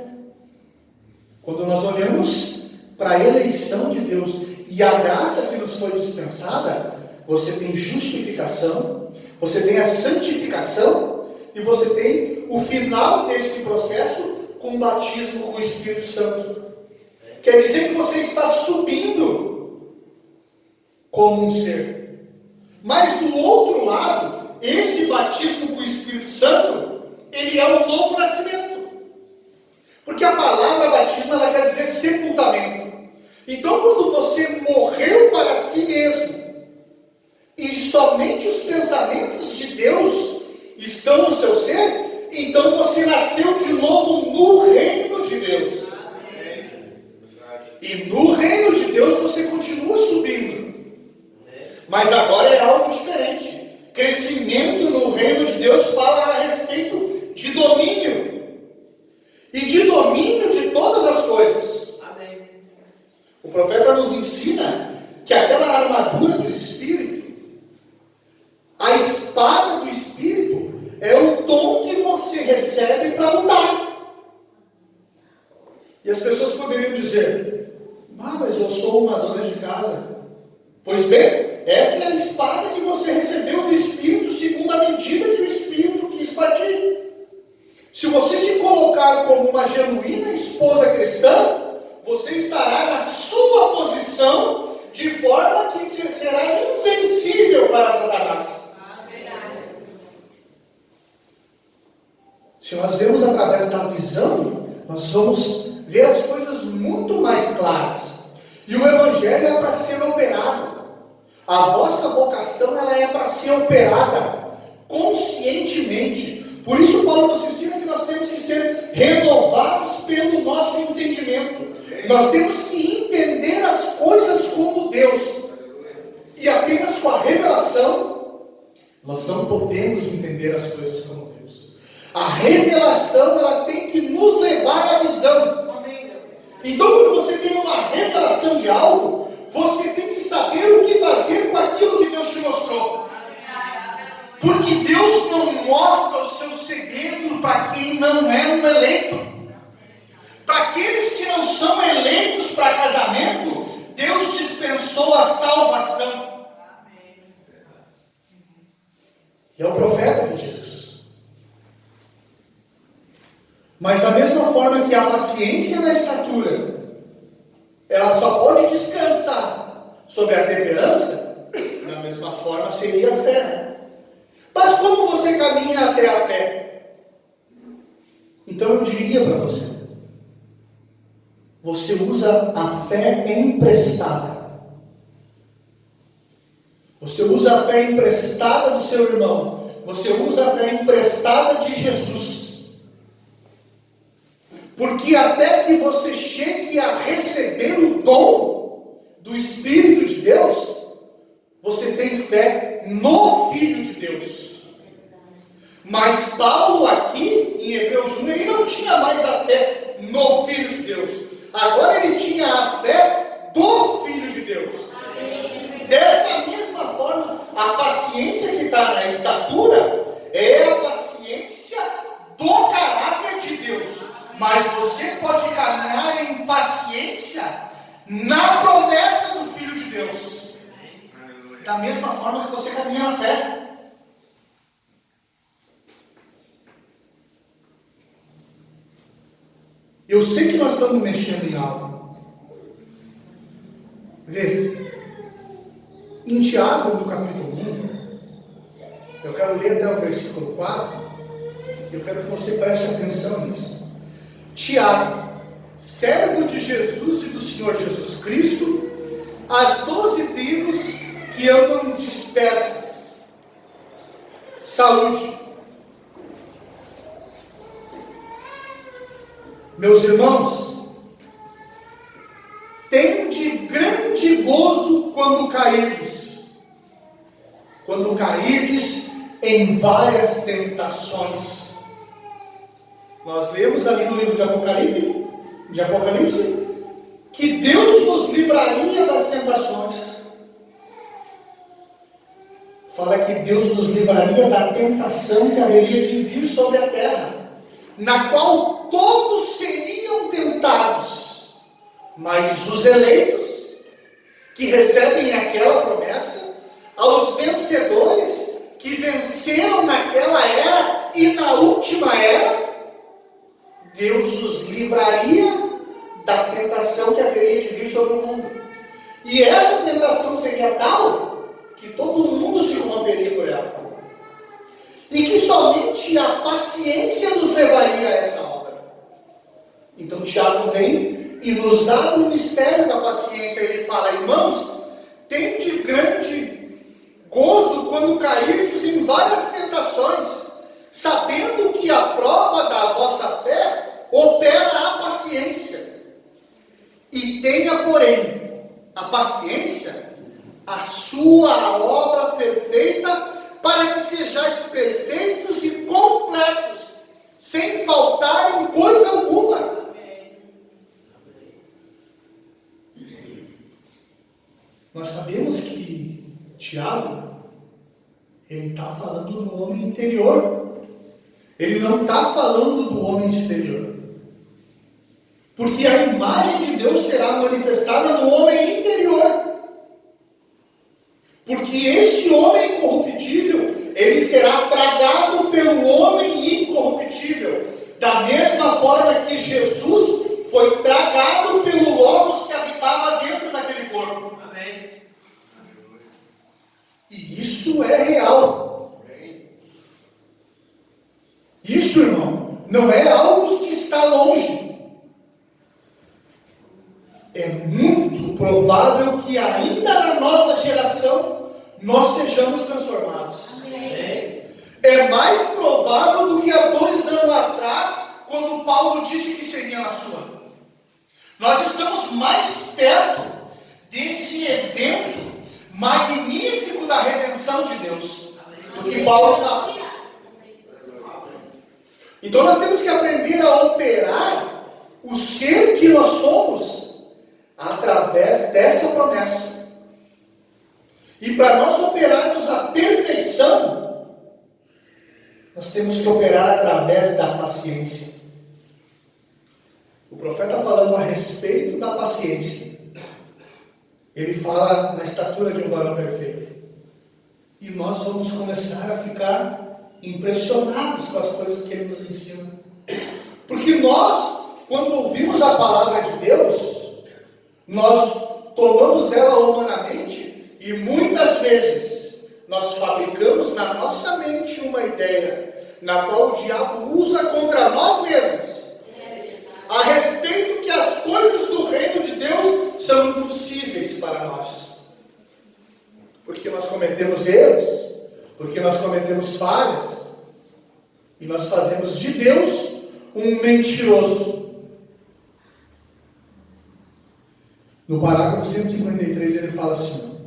Quando nós olhamos para a eleição de Deus e a graça que nos foi dispensada, você tem justificação, você tem a santificação e você tem o final desse processo com o batismo com o Espírito Santo. Quer dizer que você está subindo como um ser. Mas do outro lado, esse batismo com o Espírito Santo, ele é um novo nascimento. Porque a palavra batismo, ela quer dizer sepultamento. Então, quando você morreu para si mesmo, e somente os pensamentos de Deus estão no seu ser, então você nasceu de novo no reino de Deus. E no reino de Deus você continua subindo. Mas agora é algo diferente. Crescimento no reino de Deus fala a respeito de domínio. E de domínio de todas as coisas. O profeta nos ensina que aquela armadura do Espírito, a espada do Espírito, é o dom que você recebe para lutar. E as pessoas poderiam dizer, mas eu sou uma dona de casa. Pois bem, essa é a espada que você recebeu do Espírito, segundo a medida que o Espírito quis partir. Se você se colocar como uma genuína esposa cristã, você estará na sua posição, de forma que será invencível para Satanás. Se nós vemos através da visão, nós vamos ver as coisas muito mais claras. E o Evangelho é para ser operado. A vossa vocação, ela é para ser operada conscientemente. Por isso Paulo nos ensina que nós temos que ser renovados pelo nosso entendimento. Nós temos que entender as coisas como Deus. E apenas com a revelação, nós não podemos entender as coisas como Deus. A revelação, ela tem que nos levar à visão. Então, quando você tem uma revelação de algo, você tem que saber o que fazer com aquilo que Deus te mostrou. Porque Deus não mostra o seu segredo para quem não é um eleito. Para aqueles que não são eleitos para casamento, Deus dispensou a salvação. E é o profeta que diz isso. Mas da mesma forma que a paciência na estatura, ela só pode descansar sobre a temperança, da mesma forma seria a fé. Mas como você caminha até a fé? Então eu diria para você, você usa a fé emprestada. Você usa a fé emprestada do seu irmão. Você usa a fé emprestada de Jesus. Porque até que você chegue a receber o dom do Espírito de Deus, você tem fé no Filho de Deus. Mas Paulo aqui, em Hebreus 1, ele não tinha mais a fé no Filho de Deus. Agora ele tinha a fé do Filho de Deus. Dessa mesma forma, a paciência que está na estatura é a paciência do caráter de Deus. Mas você pode caminhar em paciência na promessa do Filho de Deus. Da mesma forma que você caminha na fé. Eu sei que nós estamos mexendo em algo. Vê, em Tiago, no capítulo 1, eu quero ler até o versículo 4, eu quero que você preste atenção nisso. Tiago, servo de Jesus e do Senhor Jesus Cristo, as 12 tribos que andam dispersas, saúde. Meus irmãos, tende grande gozo quando cairdes em várias tentações. Nós lemos ali no livro de Apocalipse, que Deus nos livraria das tentações. Fala que Deus nos livraria da tentação que haveria de vir sobre a terra, na qual todos seriam tentados, mas os eleitos, que recebem aquela promessa, aos vencedores, que venceram naquela era e na última era, Deus os livraria da tentação que haveria de vir sobre o mundo. E essa tentação seria tal, que todo mundo se corromperia por ela. E que somente a paciência nos levaria a essa obra. Então Tiago vem e nos abre o mistério da paciência. Ele fala: irmãos, tende grande gozo quando cairdes em várias tentações, sabendo que a prova da vossa fé opera a paciência. E tenha, porém, a paciência, a sua obra perfeita, para que sejais perfeitos e completos, sem faltar em coisa alguma. Nós sabemos que Tiago, ele está falando do homem interior. Ele não está falando do homem exterior. Porque a imagem de Deus será manifestada no homem interior. Porque esse homem corruptível, ele será tragado pelo homem incorruptível. Da mesma forma que Jesus foi tragado pelo Logos que habitava dentro daquele corpo. Amém. E isso é real. Isso, irmão, não é algo que está longe. É muito provável que ainda na nossa geração nós sejamos transformados. Amém. É mais provável do que há 2 anos atrás, quando Paulo disse que seria na sua. Nós estamos mais perto desse evento magnífico da redenção de Deus do que Paulo estava. Então nós temos que aprender a operar o ser que nós somos através dessa promessa. E para nós operarmos a perfeição, nós temos que operar através da paciência. O profeta falando a respeito da paciência, ele fala na estatura de um varão perfeito. E nós vamos começar a ficar impressionados com as coisas que ele nos ensina. Porque nós, quando ouvimos a palavra de Deus, nós tomamos ela humanamente e muitas vezes nós fabricamos na nossa mente uma ideia na qual o diabo usa contra nós mesmos, a respeito que as coisas do reino de Deus são impossíveis para nós. Porque nós cometemos erros, porque nós cometemos falhas, e nós fazemos de Deus um mentiroso. parágrafo 153, ele fala assim,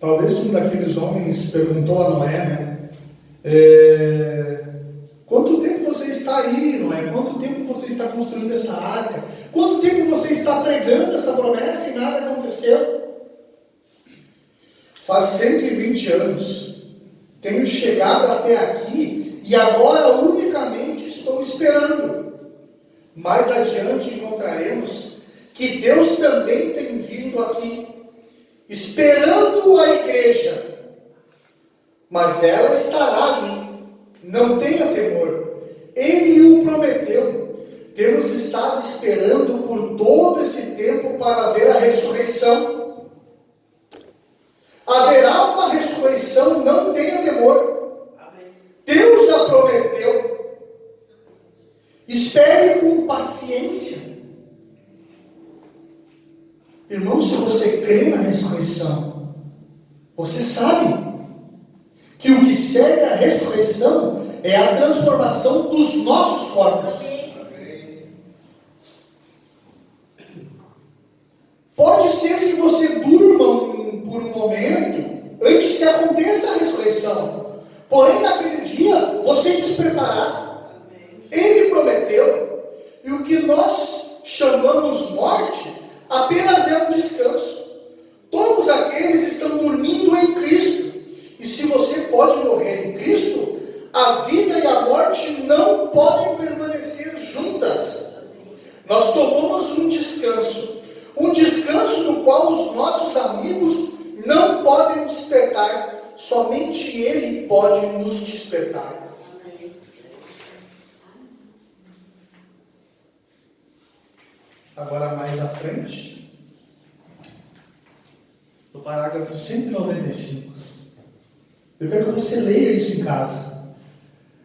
talvez um daqueles homens perguntou a Noé, né? Quanto tempo você está aí, Noé? Quanto tempo você está construindo essa arca? Quanto tempo você está pregando essa promessa e nada aconteceu? Faz 120 anos. Tenho chegado até aqui e agora unicamente estou esperando. Mais adiante encontraremos que Deus também tem vindo aqui, esperando a igreja, mas ela estará ali. Não tenha temor, Ele o prometeu. Temos estado esperando por todo esse tempo para ver a ressurreição. Haverá uma ressurreição, não tenha temor. Deus a prometeu. Espere com paciência. Irmão, se você crê na ressurreição, você sabe que o que segue a ressurreição é a transformação dos nossos corpos. Pode ser que você durma por um momento antes que aconteça a ressurreição. Porém, naquele dia, você despertará. Ele prometeu. E o que nós chamamos morte apenas é um descanso. Todos aqueles estão dormindo em Cristo. E se você pode morrer em Cristo, a vida e a morte não podem permanecer juntas. Nós tomamos um descanso do qual os nossos amigos não podem despertar, somente Ele pode nos despertar. Agora mais à frente, no parágrafo 195, eu quero que você leia isso em casa.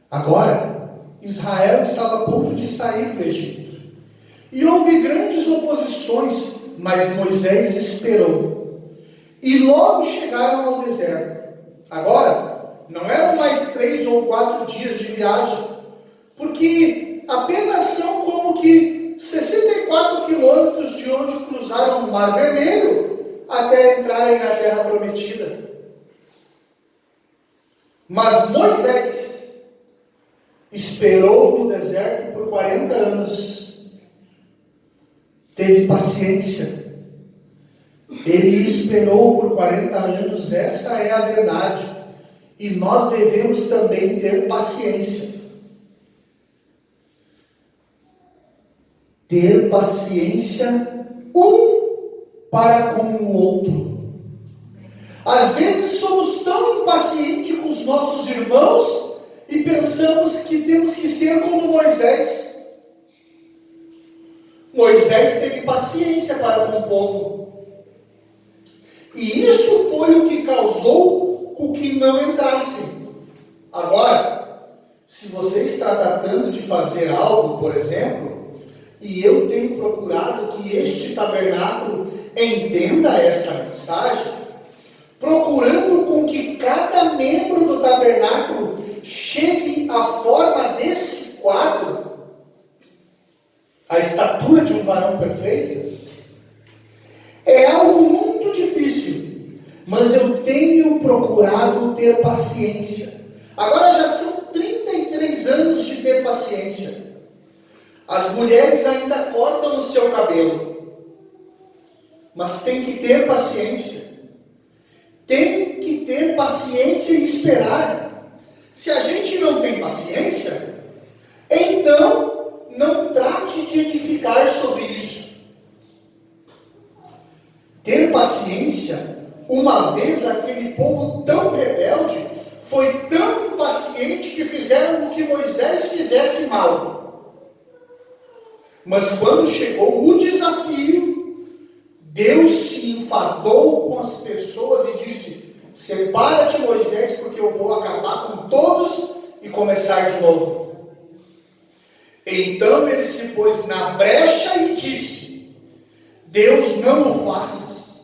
Agora, Israel estava a ponto de sair do Egito. E houve grandes oposições, mas Moisés esperou. E logo chegaram ao deserto. Agora, não eram mais 3 ou 4 dias de viagem, porque apenas são como que 64 quilômetros de onde cruzaram o Mar Vermelho até entrarem na Terra Prometida. Mas Moisés esperou no deserto por 40 anos. Teve paciência. Ele esperou por 40 anos, essa é a verdade. E nós devemos também ter paciência. Ter paciência um para com o outro. Às vezes somos tão impacientes com os nossos irmãos e pensamos que temos que ser como Moisés. Moisés teve paciência para com o povo. E isso foi o que causou o que não entrasse. Agora, se você está tratando de fazer algo, por exemplo, e eu tenho procurado que este tabernáculo entenda esta mensagem, procurando com que cada membro do tabernáculo chegue à forma desse quadro, a estatura de um varão perfeito, é algo muito difícil, mas eu tenho procurado ter paciência. Agora já são 33 anos de ter paciência. As mulheres ainda cortam o seu cabelo, mas tem que ter paciência. Tem que ter paciência e esperar. Se a gente não tem paciência, então não trate de edificar sobre isso. Ter paciência, uma vez aquele povo tão rebelde, foi tão impaciente que fizeram o que Moisés fizesse mal. Mas quando chegou o desafio, Deus se enfadou com as pessoas e disse: separa-te, Moisés, porque eu vou acabar com todos e começar de novo. Então ele se pôs na brecha e disse: Deus, não o faças,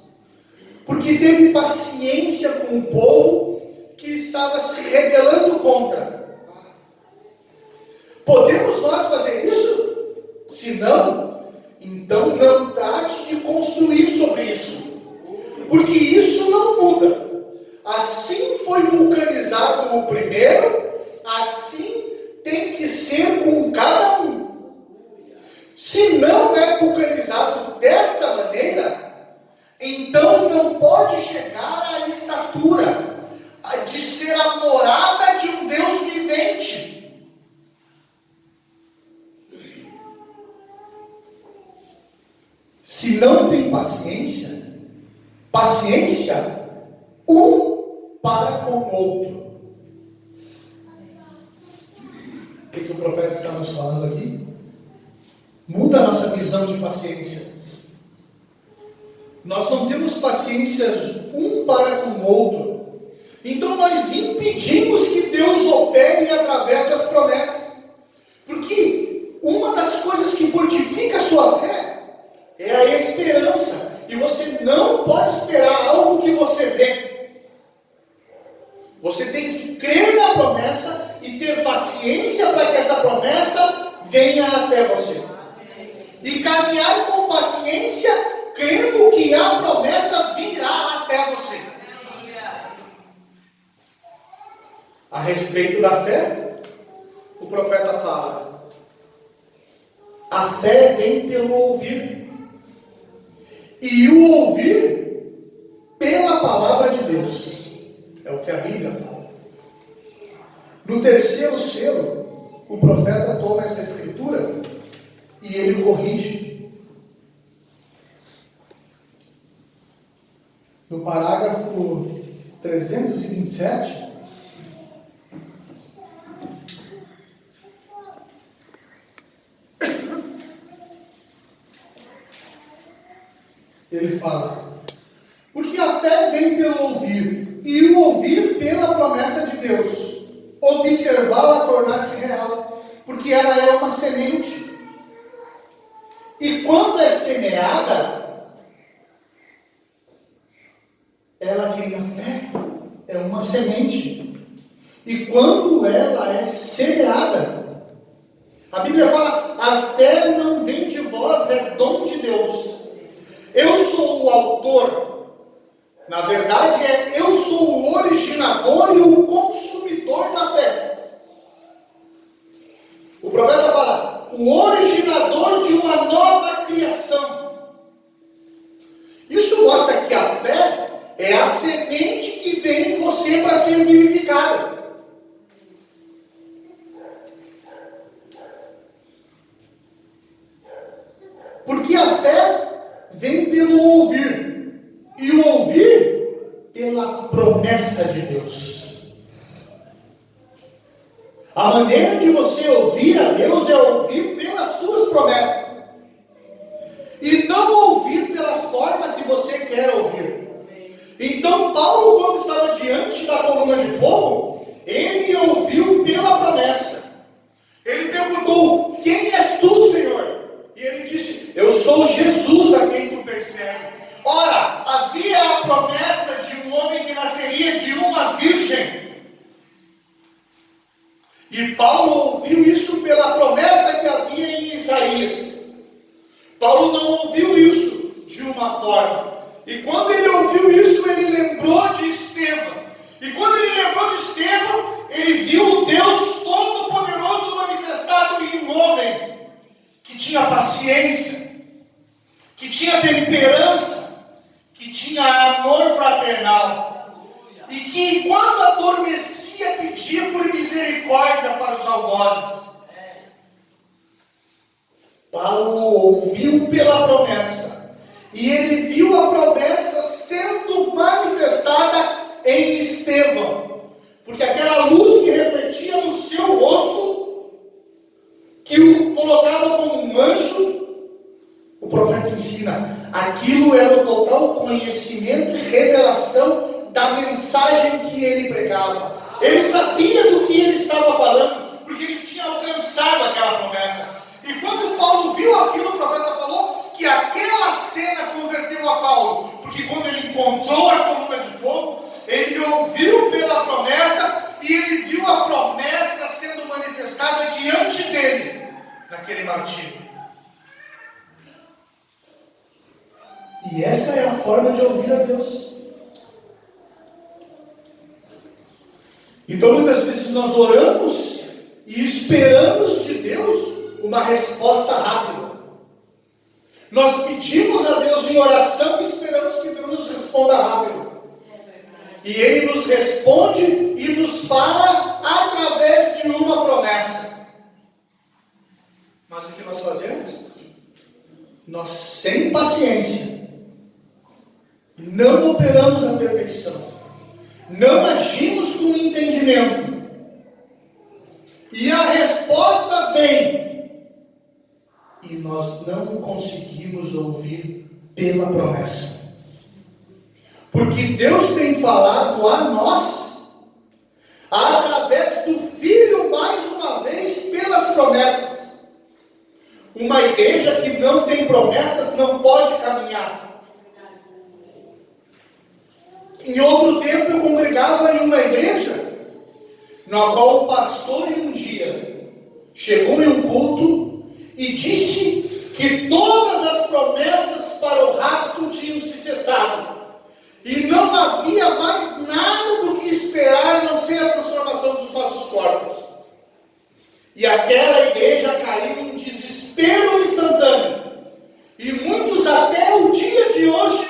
porque teve paciência com o povo que estava se rebelando contra. Podemos nós fazer isso? Se não, então não trate de construir assim tem que ser com cada um. Se não é vulcanizado desta maneira, então não pode chegar à estatura de ser a morada de um Deus vivente. Se não tem paciência, um para com o outro. O que o profeta está nos falando aqui? Muda a nossa visão de paciência. Nós não temos paciência um para com o outro. Então nós impedimos que Deus opere através das promessas. Porque uma das coisas que fortifica a sua fé é a esperança. E você não pode esperar algo que você vê. Você tem que crer na promessa e ter paciência para que essa promessa venha até você. E caminhar com paciência, crendo que a promessa virá até você. A respeito da fé, o profeta fala: a fé vem pelo ouvir, e o ouvir pela palavra de Deus. É o que a Bíblia fala. No terceiro selo, o profeta toma essa escritura e ele corrige. No parágrafo 327, ele fala: porque a fé vem pelo ouvir, e o ouvir pela promessa de Deus. Observá-la tornar-se real, porque ela é uma semente. E quando é semeada, ela cria fé, é uma semente. E quando ela é semeada, a Bíblia fala: a fé não vem de vós, é dom de Deus. Eu sou o autor. Na verdade, eu sou o originador e o consumidor da fé. O profeta fala: o originador de uma nova criação. Isso mostra que a fé é a semente que vem em você para ser vivificada. Porque a fé vem pelo ouvir. E o ouvir pela promessa de Deus. A maneira de você ouvir a Deus é ouvir pelas suas promessas. E não ouvir pela forma que você quer ouvir. Então Paulo, quando estava diante da coluna de fogo, ele ouviu pela promessa. Ele perguntou: quem és tu, Senhor? E ele disse: eu sou Jesus a quem tu persegues. Ora, havia a promessa de um homem que nasceria de uma virgem. E Paulo ouviu isso pela promessa que havia em Isaías. Paulo não ouviu isso de uma forma. E quando ele ouviu isso, ele lembrou de Estevão. E quando ele lembrou de Estevão, ele viu o Deus Todo-Poderoso manifestado em um homem que tinha paciência, que tinha temperança, que tinha amor fraternal, e que enquanto adormecia pedia por misericórdia para os algozes. Paulo ouviu pela promessa, e ele viu a promessa sendo manifestada em Estevão, porque aquela luz que refletia no seu rosto, que o colocava como um anjo, o profeta ensina, aquilo era o total conhecimento e revelação da mensagem que ele pregava. Ele sabia do que ele estava falando, porque ele tinha alcançado aquela promessa. E quando Paulo viu aquilo, o profeta falou que aquela cena converteu a Paulo, porque quando ele encontrou a coluna de fogo, ele ouviu pela promessa e ele viu a promessa sendo manifestada diante dele, naquele martírio. E essa é a forma de ouvir a Deus. Então muitas vezes nós oramos e esperamos de Deus uma resposta rápida. Nós pedimos a Deus em oração e esperamos que Deus nos responda rápido. E Ele nos responde e nos fala através de uma promessa. Mas o que nós fazemos? Nós, sem paciência, não operamos a perfeição, não agimos com entendimento, e a resposta vem, e nós não conseguimos ouvir pela promessa. Porque Deus tem falado a nós, através do Filho, mais uma vez, pelas promessas. Uma igreja que não tem promessas não pode caminhar. Em outro tempo eu congregava em uma igreja, na qual o pastor um dia chegou em um culto e disse que todas as promessas para o rapto tinham se cessado. E não havia mais nada do que esperar, a não ser a transformação dos nossos corpos. E aquela igreja caiu em desespero instantâneo. E muitos até o dia de hoje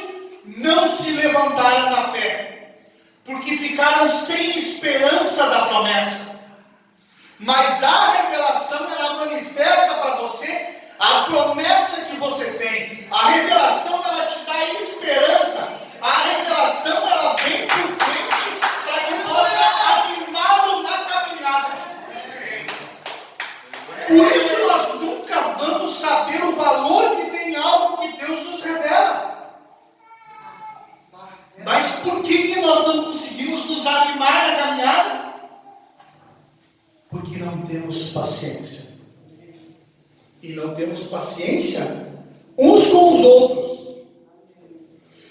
não se levantaram na fé, porque ficaram sem esperança da promessa. Mas a revelação, ela manifesta para você a promessa que você tem. A revelação, ela te dá esperança. A revelação, ela vem para o crente para que possa animá-lo na caminhada. Por isso nós nunca vamos saber o valor que tem algo que Deus nos revela. Mas por que nós não conseguimos nos animar na caminhada? Porque não temos paciência. E não temos paciência uns com os outros.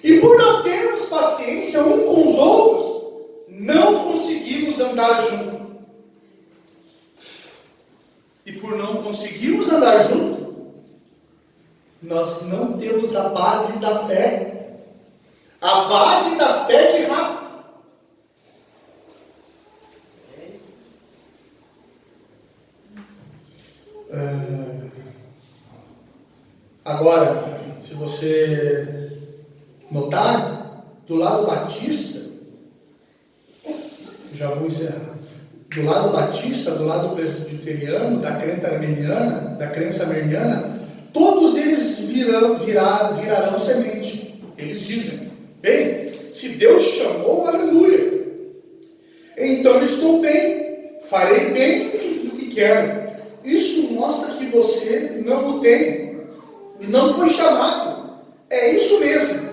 E por não termos paciência uns com os outros, não conseguimos andar juntos. E por não conseguirmos andar juntos, nós não temos a base da fé. A base da fé de rapto. Agora, se você notar, do lado batista, já vou encerrar, do lado batista, do lado presbiteriano, da crença armeniana, todos eles virarão semente. Eles dizem, bem, se Deus chamou, aleluia, então estou bem, farei bem do que quero. Isso mostra que você não o tem, e não foi chamado. É isso mesmo.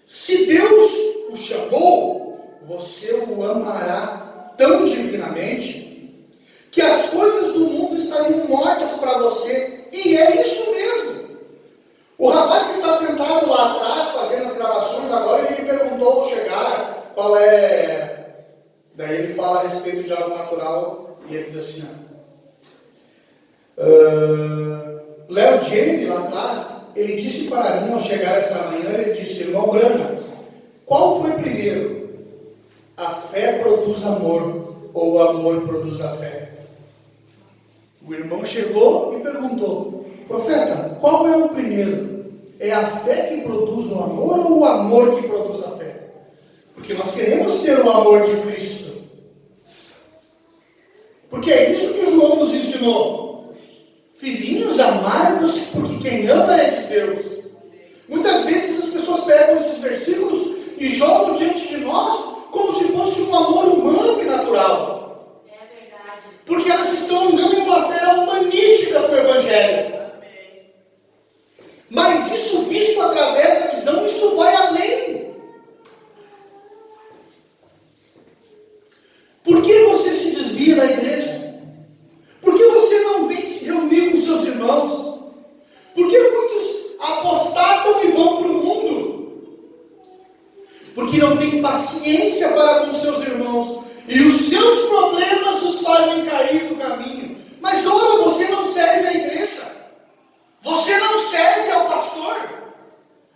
Se Deus o chamou, você o amará tão divinamente que as coisas do mundo estariam mortas para você. E é isso mesmo. O rapaz que está sentado lá atrás fazendo as gravações agora, ele me perguntou ao chegar qual é. Daí ele fala a respeito de algo natural e ele diz assim: Léo Jenny lá atrás, ele disse para mim ao chegar essa manhã, ele disse: irmão Brana, qual foi primeiro? A fé produz amor ou o amor produz a fé? O irmão chegou e perguntou: profeta, qual é o primeiro? É a fé que produz o amor ou o amor que produz a fé? Porque nós queremos ter o amor de Cristo. Porque é isso que João nos ensinou. Filhinhos, amai-vos, porque quem ama é de Deus. Muitas vezes as pessoas pegam esses versículos e jogam diante de nós como se fosse um amor humano e natural. É verdade. Porque elas estão andando em uma fé humanística com o Evangelho. Mas isso visto através da visão, isso vai além. Por que você se desvia da igreja? Por que você não vem se reunir com seus irmãos? Por que muitos apostatam e vão para o mundo? Porque não tem paciência para com seus irmãos. E os seus problemas os fazem cair do caminho. Mas ora, você não serve à igreja. Você não serve ao pastor.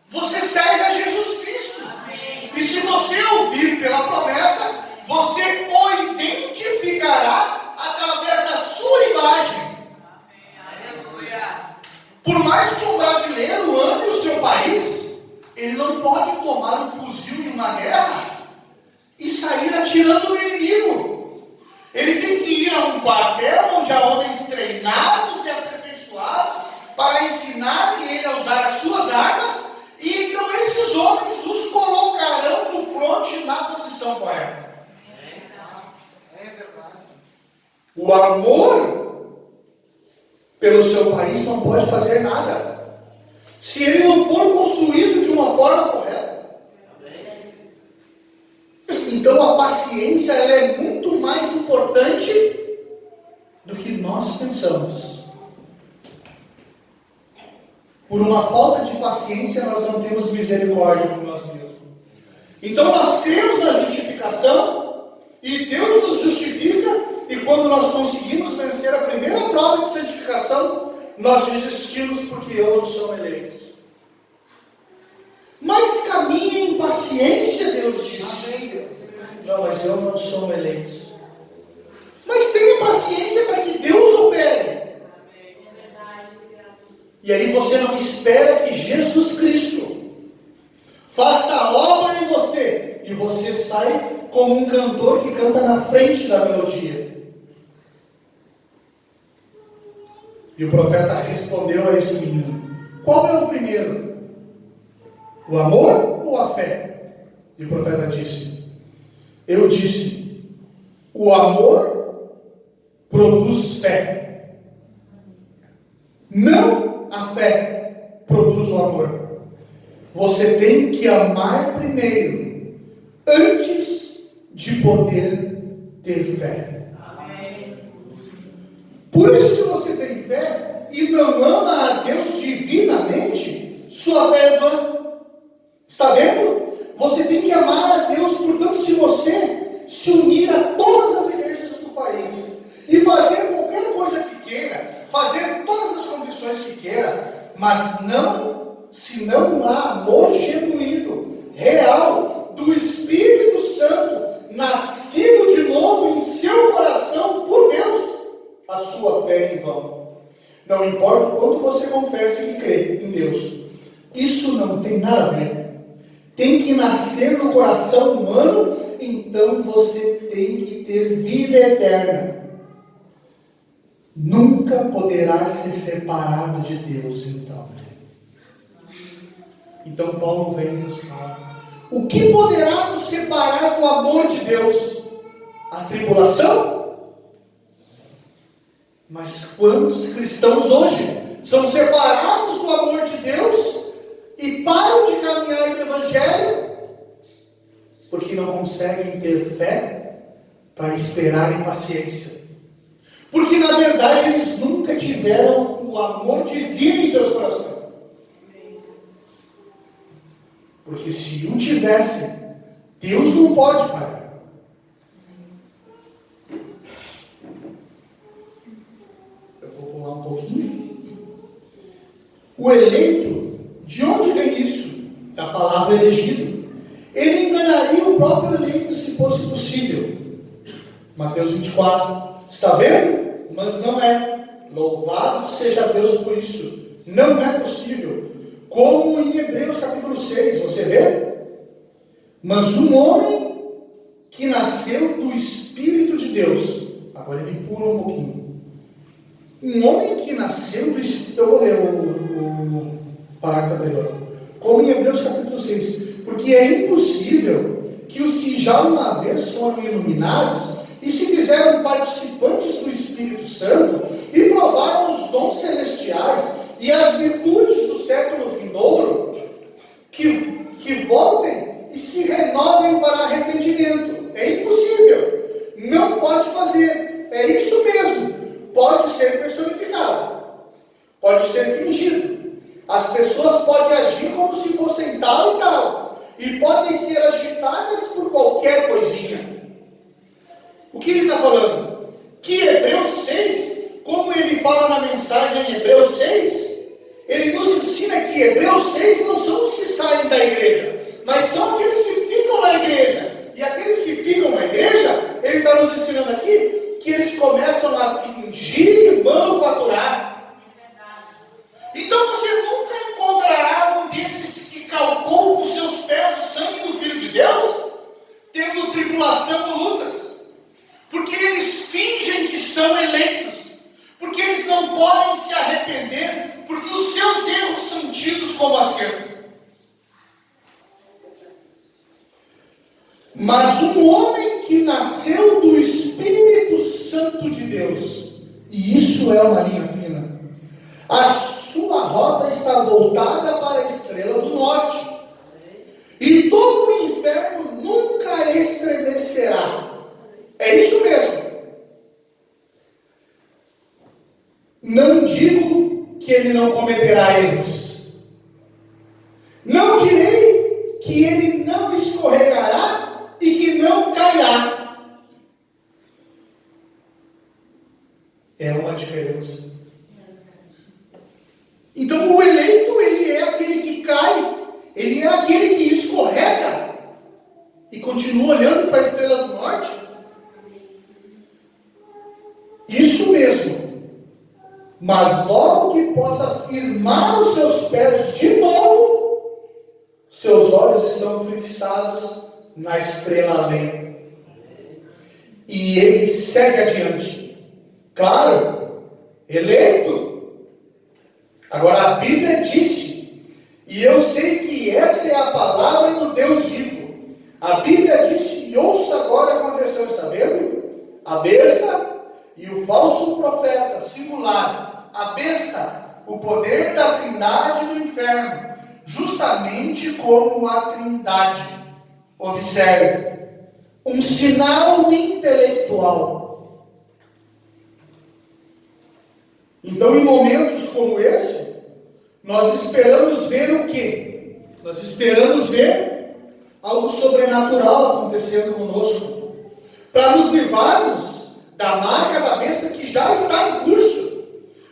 Você serve a Jesus Cristo. E se você ouvir pela promessa, você o entende atirando no inimigo. Ele tem que ir a um quartel onde há homens treinados e aperfeiçoados para ensinarem ele a usar as suas armas, e então esses homens os colocarão no fronte na posição correta. É verdade. O amor pelo seu país não pode fazer nada se ele não for construído de uma forma correta. Então a paciência, ela é muito mais importante do que nós pensamos. Por uma falta de paciência, nós não temos misericórdia por nós mesmos. Então nós cremos na justificação, e Deus nos justifica, e quando nós conseguimos vencer a primeira prova de santificação, nós desistimos porque eu não sou eleito. Mas caminhe em paciência, Deus disse. Amém, Deus. Não, mas eu não sou eleito. Mas tenha paciência para que Deus opere. E aí você não espera que Jesus Cristo faça a obra em você, e você sai como um cantor que canta na frente da melodia. E o profeta respondeu a esse menino: qual é o primeiro? O amor ou a fé? E o profeta disse: eu disse, o amor produz fé. Não a fé produz o amor. Você tem que amar primeiro, antes de poder ter fé. Por isso, se você tem fé e não ama a Deus divinamente, sua fé é vã. Está vendo? Você tem que amar a Deus. Portanto, se você se unir a todas as igrejas do país e fazer qualquer coisa que queira, fazer todas as condições que queira, mas se não há amor genuíno, real, do Espírito Santo, nascido de novo em seu coração por Deus, a sua fé é em vão. Não importa o quanto você confesse que crê em Deus, isso não tem nada a ver. Tem que nascer no coração humano, então você tem que ter vida eterna. Nunca poderá ser separado de Deus, então. Então Paulo vem e nos fala: o que poderá nos separar do amor de Deus? A tribulação? Mas quantos cristãos hoje são separados do amor de Deus e param de caminhar no Evangelho porque não conseguem ter fé para esperar em paciência? Porque na verdade eles nunca tiveram o amor divino em seus corações. Porque se o tivesse, Deus não pode falhar. Eu vou pular um pouquinho. O eleito, de onde vem isso? Da palavra elegido. Ele enganaria o próprio eleito se fosse possível. Mateus 24. Está vendo? Mas não é. Louvado seja Deus por isso. Não é possível. Como em Hebreus capítulo 6, você vê? Mas um homem que nasceu do Espírito de Deus. Agora ele pula um pouquinho. Um homem que nasceu do Espírito. Eu vou ler o parágrafo anterior. Como em Hebreus capítulo 6. Porque é impossível que os que já uma vez foram iluminados e se fizeram participantes do Espírito Santo e provaram os dons celestiais e as virtudes do século vindouro, que voltem e se renovem para arrependimento. É impossível. Não pode fazer. É isso mesmo. Pode ser personificado. Pode ser fingido. As pessoas podem agir como se fossem tal e tal. E podem ser agitadas por qualquer coisinha. O que ele está falando? Que Hebreus 6, como ele fala na mensagem em Hebreus 6, ele nos ensina que Hebreus 6 não são os que saem da igreja, mas são aqueles que ficam na igreja. E aqueles que ficam na igreja, ele está nos ensinando aqui, que eles começam a fingir e manufaturar. Então você nunca encontrará um desses que calcou com seus pés o sangue do Filho de Deus, tendo tribulação ou lutas, porque eles fingem que são eleitos, porque eles não podem se arrepender, porque os seus erros são tidos como acerto. Mas um homem que nasceu do Espírito Santo de Deus, e isso é uma linha fina, a sua rota está voltada para a estrela do norte, e todo o inferno nunca estremecerá. É isso mesmo. Não digo que ele não cometerá erros. Não direi que ele não escorregará e que não cairá. É uma diferença. Então o eleito, ele é aquele que cai, ele é aquele que escorrega e continua olhando para a estrela do norte. Isso mesmo. Mas logo que possa firmar os seus pés de novo, seus olhos estão fixados na estrela além. E ele segue adiante. Claro, eleito. Agora a Bíblia disse, e eu sei que essa é a palavra do Deus vivo. A Bíblia disse, e ouça agora a conversão, está vendo? A besta e o falso profeta, singular, a besta, o poder da trindade do inferno, justamente como a trindade. Observe, um sinal intelectual. Então, em momentos como esse, nós esperamos ver o quê? Nós esperamos ver algo sobrenatural acontecendo conosco, para nos livrarmos da marca da besta que já está em curso,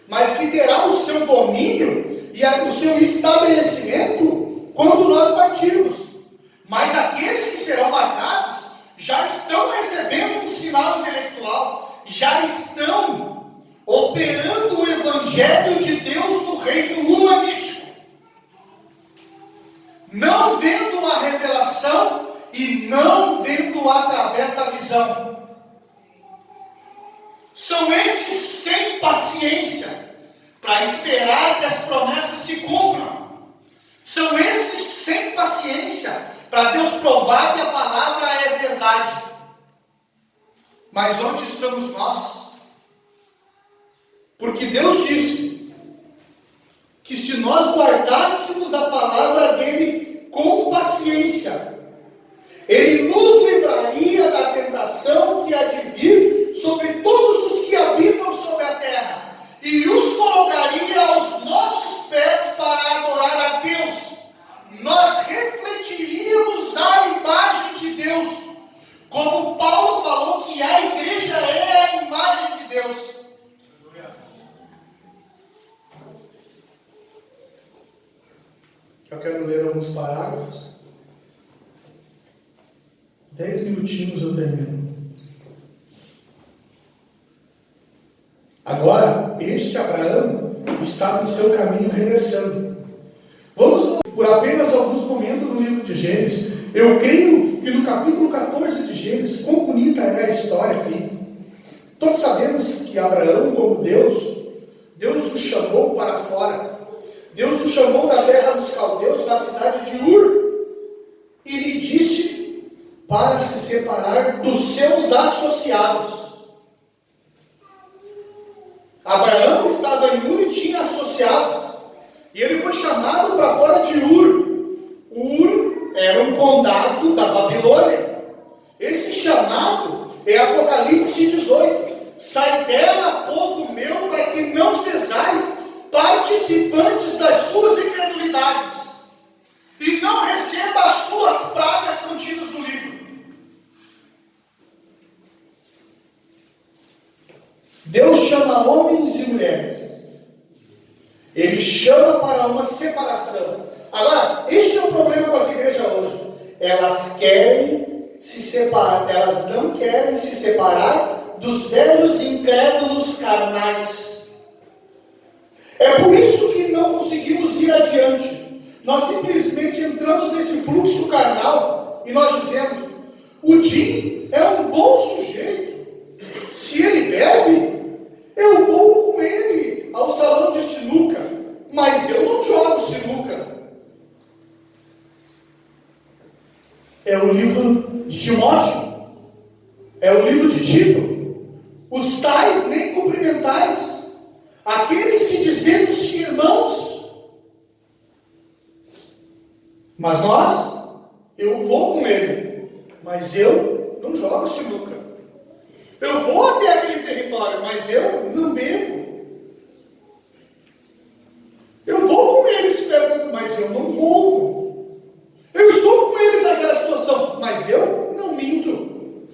mas que terá o seu domínio e o seu estabelecimento quando nós partirmos. Mas aqueles que serão marcados já estão recebendo um sinal intelectual, já estão operando o Evangelho de Deus no reino humanístico, não vendo a revelação e não vendo através da visão. São esses sem paciência para esperar que as promessas se cumpram. São esses sem paciência para Deus provar que a palavra é verdade. Mas onde estamos nós? Porque Deus disse que se nós guardássemos a palavra dele com paciência, ele nos livraria da tentação que há de vir sobre todos os que habitam sobre a terra, e os colocaria aos nossos pés para adorar a Deus. Nós refletiríamos a imagem de Deus, como Paulo falou que a igreja é a imagem de Deus. Eu quero ler alguns parágrafos. 10 minutinhos eu termino. Agora, este Abraão estava em seu caminho regressando. Vamos por apenas alguns momentos no livro de Gênesis. Eu creio que no capítulo 14 de Gênesis, quão bonita é a história aqui. Todos sabemos que Abraão, como Deus o chamou para fora. Deus o chamou da terra dos caldeus, da cidade de Ur, e lhe disse para se separar dos seus associados. Abraão estava em Ur e tinha associados, e ele foi chamado para fora de Ur. Ur era um condado da Babilônia. Esse chamado é Apocalipse 18. Sai dela, povo meu, para que não sejais participantes das suas incredulidades, e não receba as suas pragas contidas no livro. Deus chama homens e mulheres. Ele chama para uma separação. Agora, este é o problema com as igrejas hoje. Elas querem se separar, elas não querem se separar dos velhos incrédulos carnais. É por isso que não conseguimos ir adiante. Nós simplesmente entramos nesse fluxo carnal e nós dizemos: O Jim é um bom sujeito. Se ele bebe, eu vou com ele ao salão de sinuca, mas eu não jogo sinuca. É o livro de Timóteo, é o livro de Tito. Os tais nem cumprimentais, aqueles que dizemos irmãos. Mas eu vou com ele, mas eu não jogo sinuca. Eu vou até aquele território, mas eu não bebo. Eu vou com eles, mas eu não roubo. Eu estou com eles naquela situação, mas eu não minto.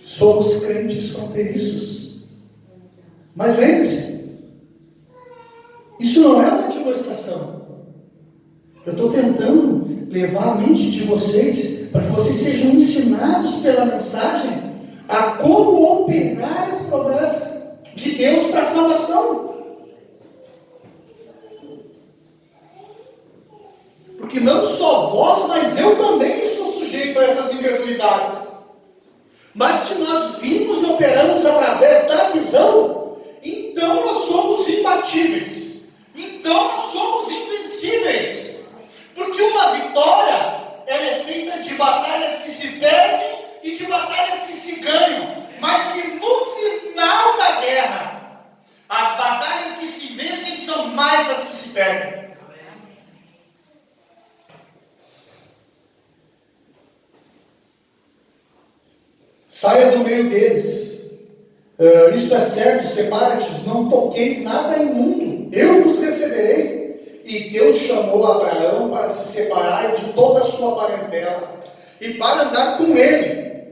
Somos crentes fronteiriços. Mas lembre-se, isso não é uma demonstração. Eu estou tentando levar a mente de vocês para que vocês sejam ensinados pela mensagem a como operar as promessas de Deus para a salvação. Porque não só vós, mas eu também estou sujeito a essas incredulidades. Mas se nós vimos e operamos através da visão, então nós somos imbatíveis. Então nós somos invencíveis. Porque uma vitória, ela é feita de batalhas que se perdem e de batalhas que se ganham. Mas que no final da guerra, as batalhas que se vencem são mais das que se perdem. Saia do meio deles. Isto é certo, separa-te, não toqueis nada imundo. Eu vos receberei. E Deus chamou Abraão para se separar de toda a sua parentela e para andar com ele.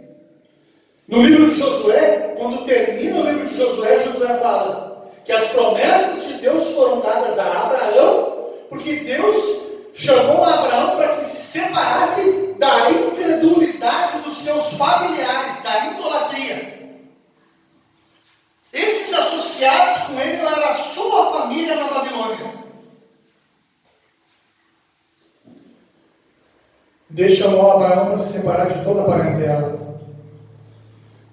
No livro de Josué, quando termina o livro de Josué, Josué fala que as promessas de Deus foram dadas a Abraão, porque Deus chamou Abraão para que se separasse da incredulidade dos seus familiares, da idolatria. Esses associados com ele eram a sua família na Babilônia. Deus chamou Abraão para se separar de toda a parentela,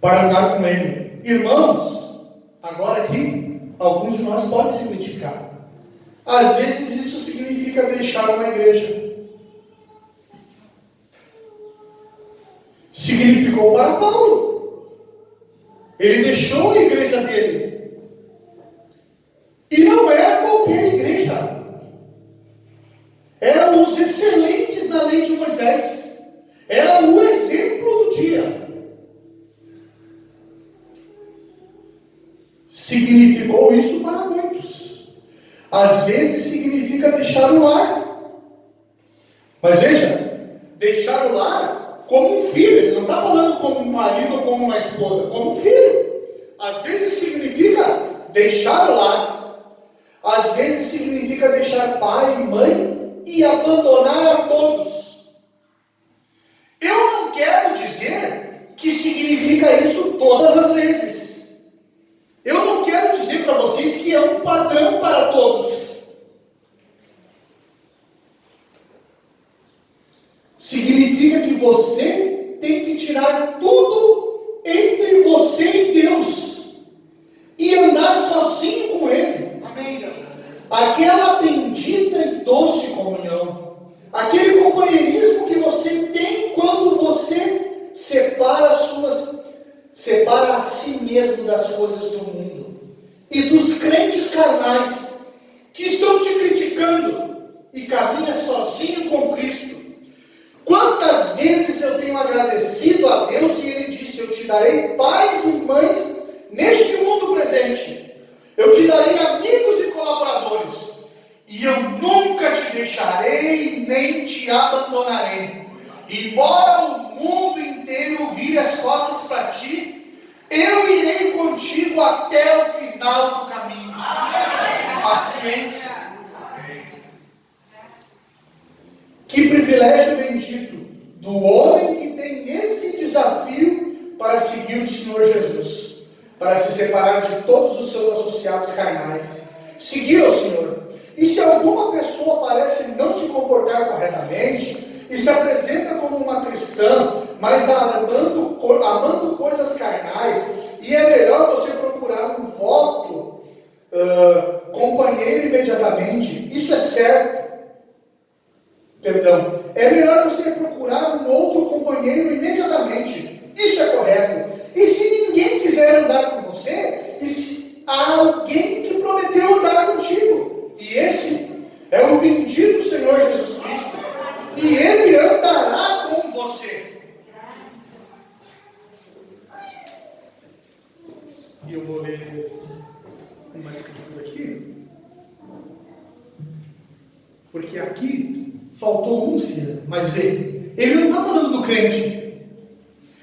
para andar com ele. Irmãos, agora aqui, alguns de nós podem se identificar. Às vezes isso significa deixar uma igreja. Significou para Paulo. Ele deixou a igreja dele. E não era qualquer igreja. Eram os excelentes na lei de Moisés. Era o exemplo do dia. Significou isso para muitos. Às vezes significa deixar o lar. Mas veja, deixar o lar como um filho. Ele não está falando como um marido ou como uma esposa, como um filho. Às vezes significa deixar o lar. Às vezes significa deixar pai e mãe e abandonar a todos. Eu não quero dizer que significa isso todas as vezes. Eu não quero dizer para vocês que é um padrão para todos. Significa que você tem que tirar tudo entre você e Deus e andar sozinho com Ele. Amém, Deus. Aquela bendita e doce comunhão, aquele companheirismo que você tem quando você separa a si mesmo das coisas do mundo e dos crentes carnais que estão te criticando e caminha sozinho com Cristo. Quantas vezes eu tenho agradecido a Deus e Ele disse: eu te darei pais e mães neste mundo presente. Eu te darei amigos e colaboradores, e eu nunca te deixarei, nem te abandonarei. Embora o mundo inteiro vire as costas para ti, eu irei contigo até o final do caminho. Paciência. Que privilégio bendito do homem que tem esse desafio para seguir o Senhor Jesus, para se separar de todos os seus associados carnais, seguir ao Senhor. E se alguma pessoa parece não se comportar corretamente e se apresenta como uma cristã, mas amando coisas carnais, e é melhor você procurar um voto companheiro imediatamente, isso é certo. Perdão, é melhor você procurar um outro companheiro imediatamente, isso é correto. E se ninguém quiser andar com você, há alguém que prometeu andar contigo, e esse é o bendito Senhor Jesus Cristo, e Ele andará com você. E eu vou ler uma escritura aqui, porque aqui faltou um ser, mas vê, ele não está falando do crente,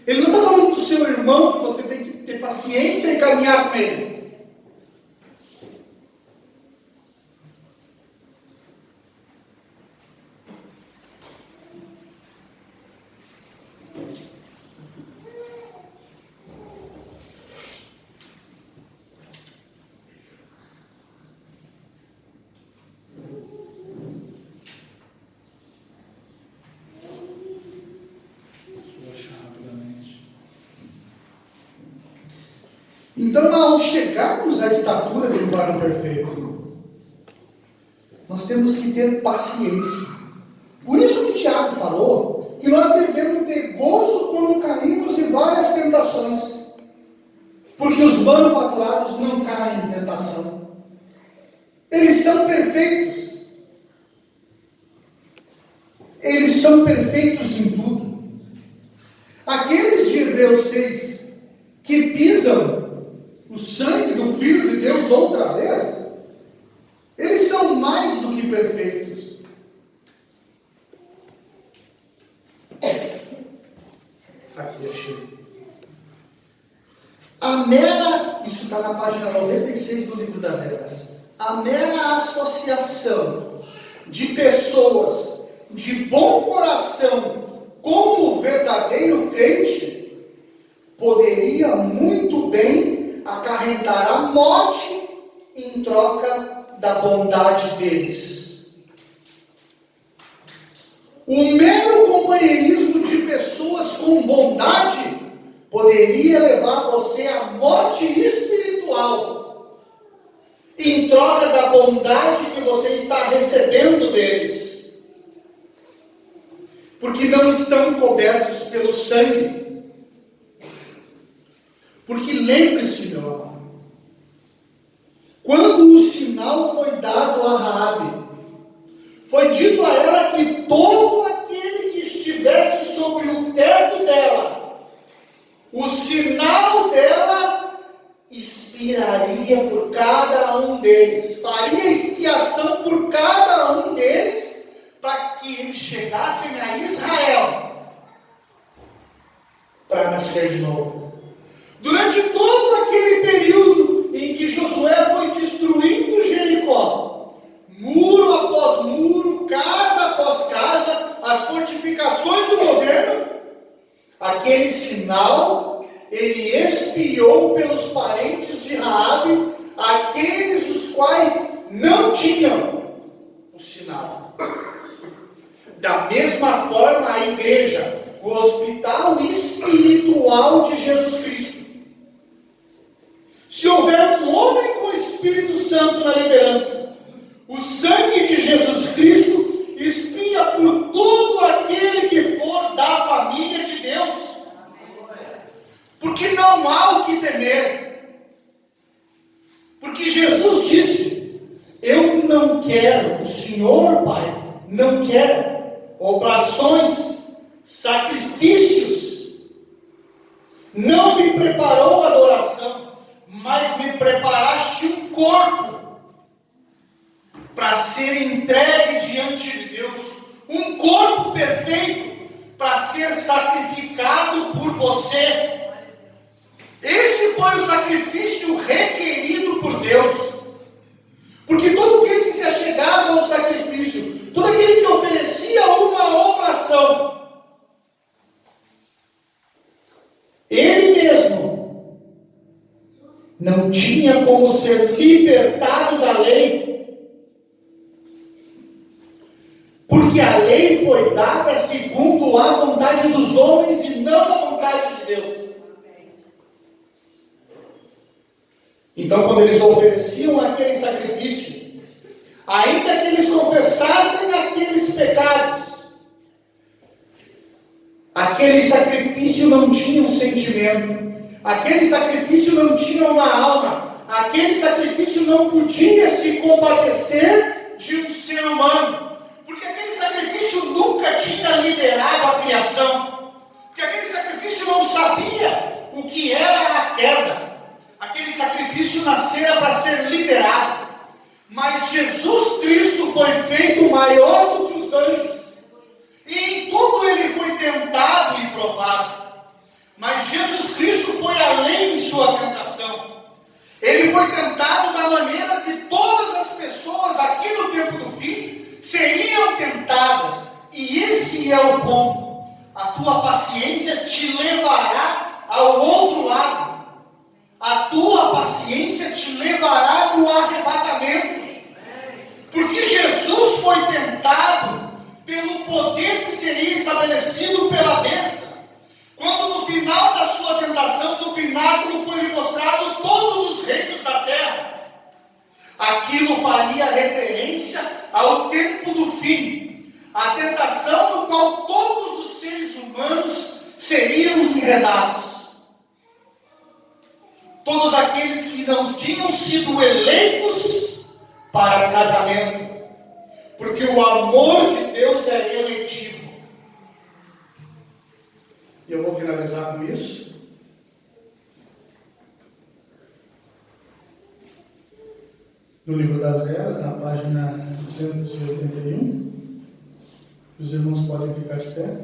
ele não está falando do seu irmão, que você tem que ter paciência e caminhar com ele. Então, ao chegarmos à estatura de um varão perfeito, nós temos que ter paciência. Por isso que Tiago falou que nós devemos ter gozo quando caímos em várias tentações, porque os manufaturados não caem em tentação. Eles são perfeitos. Eles são perfeitos em tudo. Aqueles de Hebreus 6 que pisam o sangue do Filho de Deus outra vez, eles são mais do que perfeitos. Aqui achei. Isso está na página 96 do livro das Eras. A mera associação de pessoas de bom coração como o verdadeiro crente poderia muito bem acarretar a morte em troca da bondade deles. O mero companheirismo de pessoas com bondade poderia levar você à morte espiritual, em troca da bondade que você está recebendo deles, porque não estão cobertos pelo sangue. Porque lembre-se, meu amado, quando o sinal foi dado a Raabe, foi dito a ela que todo aquele que estivesse sobre o teto dela, o sinal dela expiraria por cada um deles, faria expiação por cada um deles, para que eles chegassem a Israel, para nascer de novo. Durante todo aquele período em que Josué foi destruindo Jericó, muro após muro, casa após casa, as fortificações do governo, aquele sinal, ele espiou pelos parentes de Raabe, aqueles os quais não tinham o sinal. Da mesma forma, a igreja, o hospital espiritual de Jesus Cristo. Se houver um homem com o Espírito Santo na liderança, o sangue de Jesus Cristo espia por todo aquele que for da família de Deus. Porque não há o que temer. Porque Jesus disse: eu não quero, o Senhor, Pai, não quer oblações, sacrifícios. Não me preparou a adoração, mas me preparaste um corpo para ser entregue diante de Deus, um corpo perfeito para ser sacrificado por você. Esse foi o sacrifício requerido por Deus, porque todo aquele que se achegava ao sacrifício, todo aquele que oferecia uma oblação, ele mesmo não tinha como ser libertado da lei, Porque a lei foi dada segundo a vontade dos homens e não a vontade de Deus. Então, quando eles ofereciam aquele sacrifício, ainda que eles confessassem aqueles pecados, aquele sacrifício não tinha um sentimento, aquele sacrifício não tinha uma alma, aquele sacrifício não podia se compadecer de um ser humano, porque aquele sacrifício nunca tinha liderado a criação, porque aquele sacrifício não sabia o que era a queda, aquele sacrifício nascera para ser liderado, mas Jesus Cristo foi feito maior do que os anjos, e em tudo ele foi tentado e provado, mas Jesus Cristo foi além em sua tentação. Ele foi tentado da maneira que todas as pessoas aqui no tempo do fim seriam tentadas. E esse é o ponto. A tua paciência te levará ao outro lado. A tua paciência te levará do arrebatamento. Porque Jesus foi tentado pelo poder que seria estabelecido pela besta. Quando no final da sua tentação do pináculo foi-lhe mostrado todos os reinos da terra, aquilo faria referência ao tempo do fim, a tentação no qual todos os seres humanos seriam enredados. Todos aqueles que não tinham sido eleitos para casamento, porque o amor de Deus é eletivo. E eu vou finalizar com isso. No livro das Eras, na página 281, os irmãos podem ficar de pé.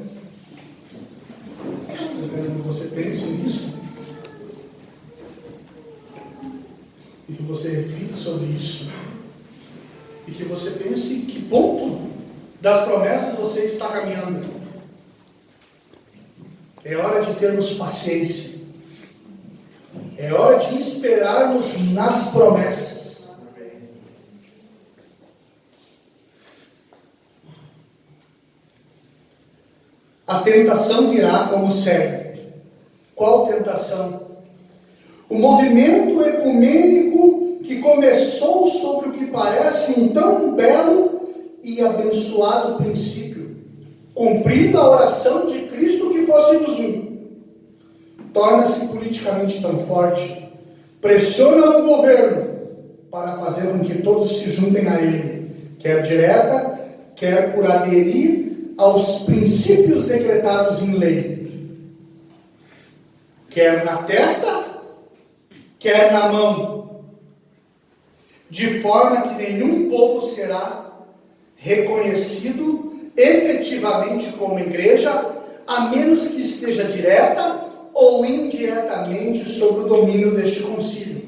Eu quero que você pense nisso. E que você reflita sobre isso. E que você pense em que ponto das promessas você está caminhando. É hora de termos paciência. É hora de esperarmos nas promessas. A tentação virá como segue. Qual tentação? O movimento ecumênico que começou sobre o que parece um tão belo e abençoado princípio, cumprindo a oração de Cristo que fôssemos um, torna-se politicamente tão forte, pressiona o governo para fazer com que todos se juntem a ele, quer direta, quer por aderir aos princípios decretados em lei, quer na testa, quer na mão, de forma que nenhum povo será reconhecido efetivamente como igreja, a menos que esteja direta ou indiretamente sob o domínio deste concílio.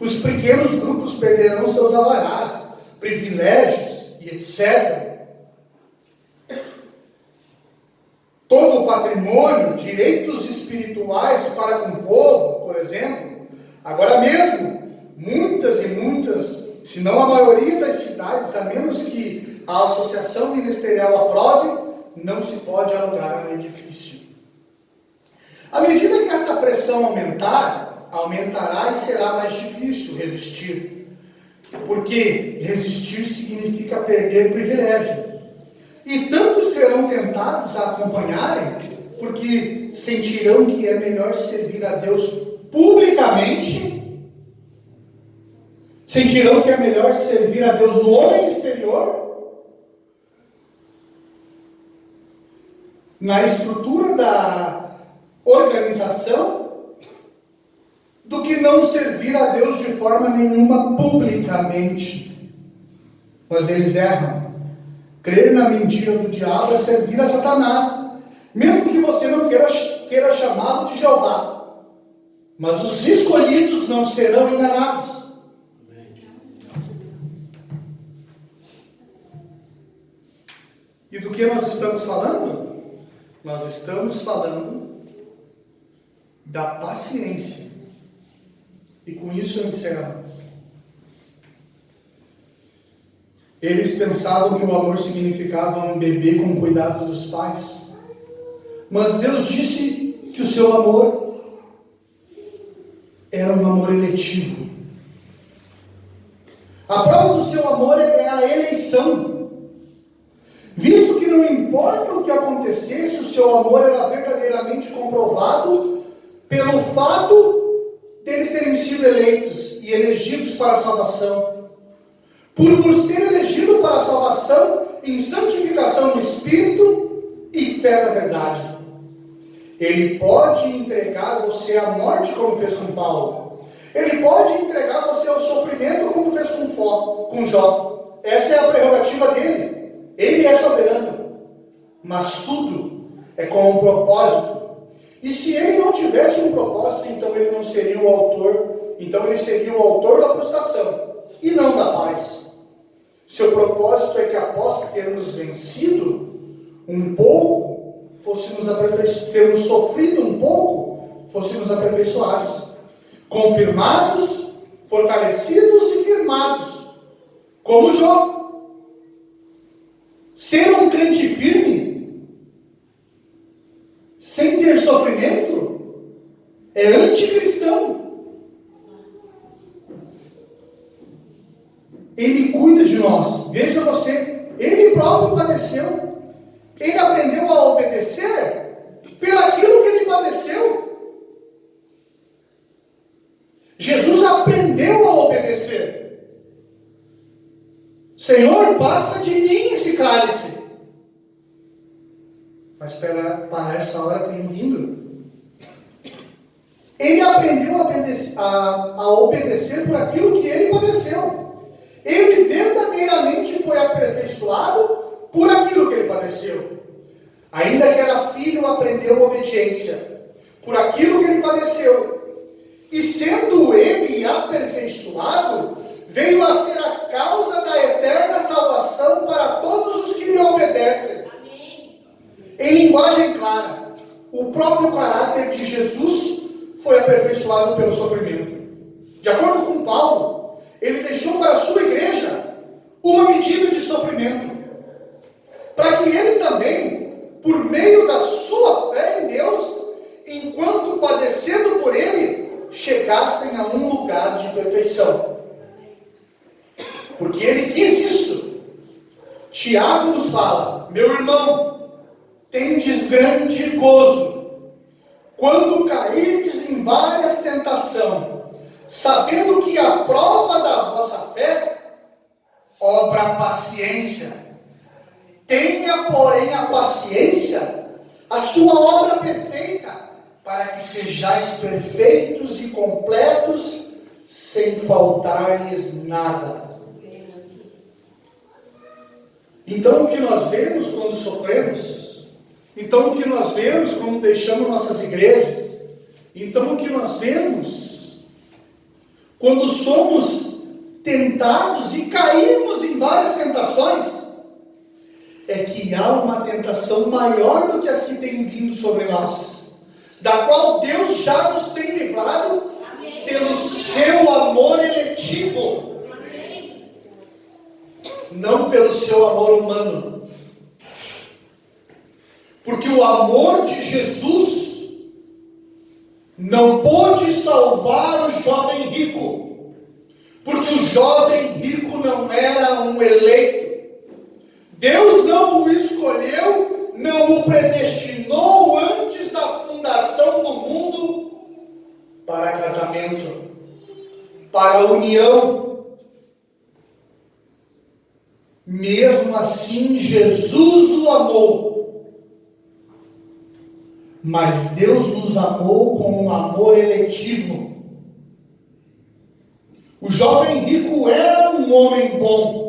Os pequenos grupos perderão seus alvarás, privilégios e etc. Todo o patrimônio, direitos espirituais para com o povo, por exemplo, agora mesmo, muitas e muitas, se não a maioria das cidades, a menos que a associação ministerial aprove, não se pode alugar um edifício. À medida que esta pressão aumentará e será mais difícil resistir, porque resistir significa perder privilégio. E tantos serão tentados a acompanharem, porque sentirão que é melhor servir a Deus publicamente, sentirão que é melhor servir a Deus no homem exterior, na estrutura da organização, do que não servir a Deus de forma nenhuma publicamente. Mas eles erram. Crer na mentira do diabo é servir a Satanás, mesmo que você não queira chamá-lo de Jeová. Mas os escolhidos não serão enganados. E do que nós estamos falando? Nós estamos falando da paciência. E com isso eu encerro. Eles pensavam que o amor significava um bebê com cuidado dos pais. Mas Deus disse que o seu amor era um amor eletivo. A prova do seu amor é a eleição. Visto que não importa o que acontecesse, o seu amor era verdadeiramente comprovado pelo fato deles terem sido eleitos e elegidos para a salvação. Por vos ter elegido para a salvação em santificação no Espírito e fé da verdade. Ele pode entregar você à morte, como fez com Paulo. Ele pode entregar você ao sofrimento, como fez com Jó. Essa é a prerrogativa dele. Ele é soberano. Mas tudo é com um propósito. E se ele não tivesse um propósito, então ele não seria o autor. Então ele seria o autor da frustração e não da paz. Seu propósito é que após termos vencido um pouco, termos sofrido um pouco, fôssemos aperfeiçoados, confirmados, fortalecidos e firmados, como Jó. Ser um crente firme, sem ter sofrimento, é anticristão. Ele cuida de nós. Veja você, ele próprio padeceu. Ele aprendeu a obedecer pelaquilo que ele padeceu. Jesus aprendeu a obedecer. Senhor, passa de mim esse cálice. Mas para essa hora tem vindo. Ele aprendeu a obedecer por aquilo que ele padeceu. Ele verdadeiramente foi aperfeiçoado por aquilo que ele padeceu. Ainda que era filho, aprendeu obediência por aquilo que ele padeceu. E sendo ele aperfeiçoado, veio a ser a causa da eterna salvação para todos os que lhe obedecem. Amém. Em linguagem clara, o próprio caráter de Jesus foi aperfeiçoado pelo sofrimento. De acordo com Paulo, ele deixou para a sua igreja uma medida de sofrimento, para que eles também, por meio da sua fé em Deus, enquanto padecendo por ele, chegassem a um lugar de perfeição. Porque ele quis isso. Tiago nos fala: meu irmão, tendes grande gozo quando cairdes em várias tentações, sabendo que a prova da vossa fé obra a paciência. Tenha, porém, a paciência, a sua obra perfeita, para que sejais perfeitos e completos, sem faltar-lhes nada. Então, o que nós vemos quando sofremos? Então, o que nós vemos quando deixamos nossas igrejas? Então, o que nós vemos quando somos tentados e caímos em várias tentações? É que há uma tentação maior do que as que têm vindo sobre nós, da qual Deus já nos tem livrado. Amém. Pelo seu amor eletivo. Amém. Não pelo seu amor humano. Porque o amor de Jesus não pôde salvar o jovem rico, porque o jovem rico não era um eleito. Deus não o escolheu, não o predestinou antes da fundação do mundo para casamento, para união. Mesmo assim, Jesus o amou. Mas Deus nos amou com um amor eletivo. O jovem rico era um homem bom.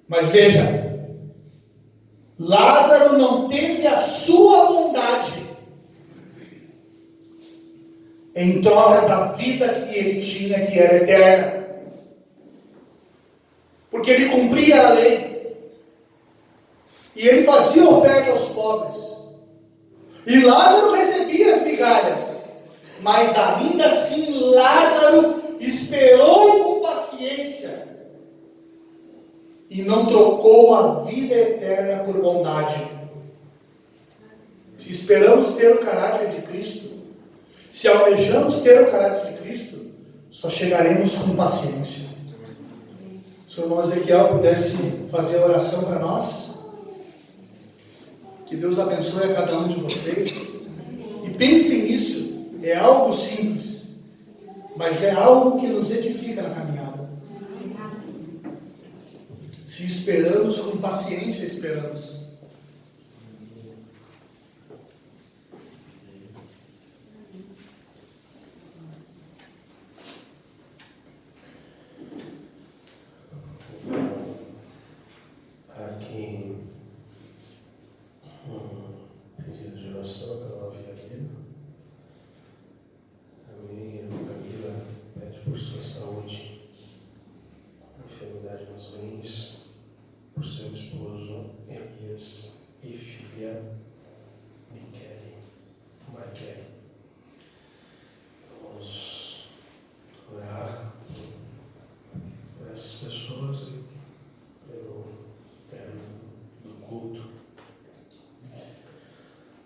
Mas veja, Lázaro não teve a sua bondade em troca da vida que ele tinha, que era eterna. Porque ele cumpria a lei. E ele fazia oferta aos pobres. E Lázaro recebia as migalhas. Mas ainda assim Lázaro esperou com paciência e não trocou a vida eterna por bondade. Se esperamos ter o caráter de Cristo, se almejamos ter o caráter de Cristo, só chegaremos com paciência. Se o irmão Ezequiel pudesse fazer a oração para nós, que Deus abençoe a cada um de vocês. E pensem nisso, é algo simples, mas é algo que nos edifica na caminhada. Se esperamos com paciência, esperamos. Aqui, pedido de oração pela vida dele. A Camila pede por sua saúde, enfermidade nos rins, por seu esposo Elias e filha Michele. Vamos orar por essas pessoas e pelo término do culto.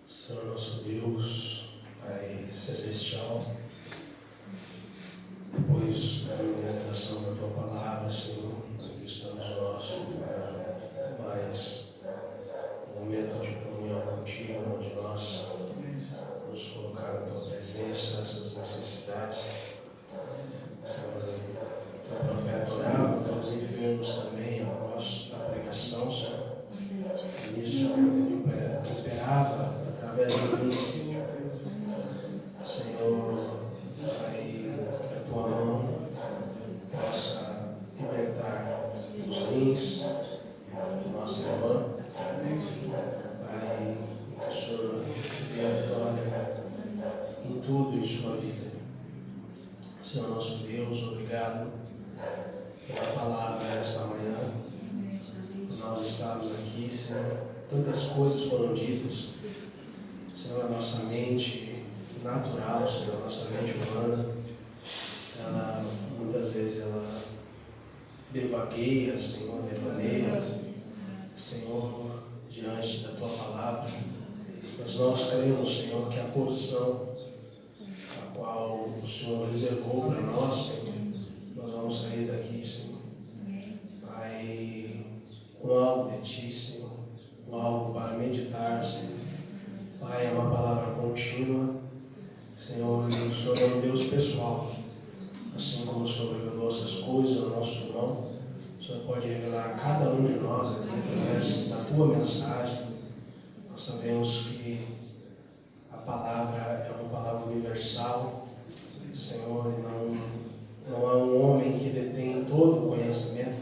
Senhor nosso Deus, Pai Celestial, depois da ministração da Tua Palavra, Senhor, aqui estamos nós, mas um momento de comunhão contigo, onde nós nos colocar na Tua presença, nessas necessidades. Senhor, o profeta orava pelos enfermos também, após a pregação, Senhor. E isso operava através do princípio. Senhor, Pai, que a Tua mão possa libertar os rins de nossa irmã. Pai, que o Senhor dê a vitória em tudo em sua vida. Senhor nosso Deus, obrigado pela palavra esta manhã. Nós estamos aqui, Senhor, tantas coisas foram ditas. Senhor, a nossa mente natural, Senhor, a nossa mente humana, ela muitas vezes ela devagueia, Senhor, devaneia, Senhor, diante da Tua palavra. Mas nós cremos, Senhor, que a porção a qual o Senhor reservou para nós, Senhor, nós vamos sair daqui, Senhor, Pai, com algo de Ti, Senhor, com algo para meditar, Senhor. Pai, é uma palavra contínua, Senhor, e o Senhor é um Deus pessoal. Assim como o Senhor revelou essas coisas ao nosso irmão, o Senhor pode revelar a cada um de nós aqui através da Tua mensagem. Nós sabemos que a palavra é uma palavra universal, Senhor, e não há um homem que detém todo o conhecimento.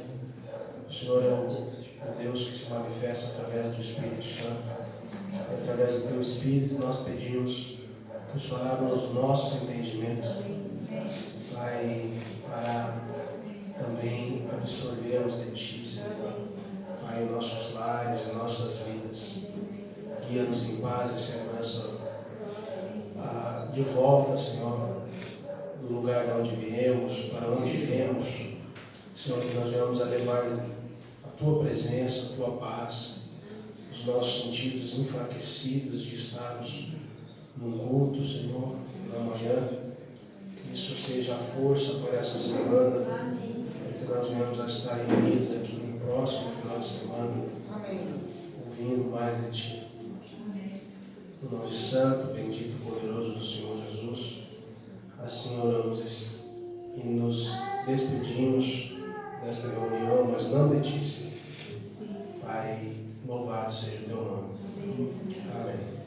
O Senhor é o Deus que se manifesta através do Espírito Santo. E através do Teu Espírito nós pedimos que o Senhor abra os nossos entendimentos, Pai, para também absorvermos de Ti, Senhor, Pai, em nossos lares, em nossas vidas. Guia-nos em paz e segurança de volta, Senhor, do lugar de onde viemos, para onde iremos. Senhor, que nós venhamos a levar a Tua presença, a Tua paz, os nossos sentidos enfraquecidos de estarmos no culto, Senhor, na manhã. Que isso seja a força para essa semana, para que nós venhamos a estar reunidos aqui no próximo final de semana, ouvindo mais de Ti. No nome santo, bendito e poderoso do Senhor Jesus, assim oramos e nos despedimos desta reunião, mas não de Ti, Senhor. Pai, louvado seja o Teu nome. Amém.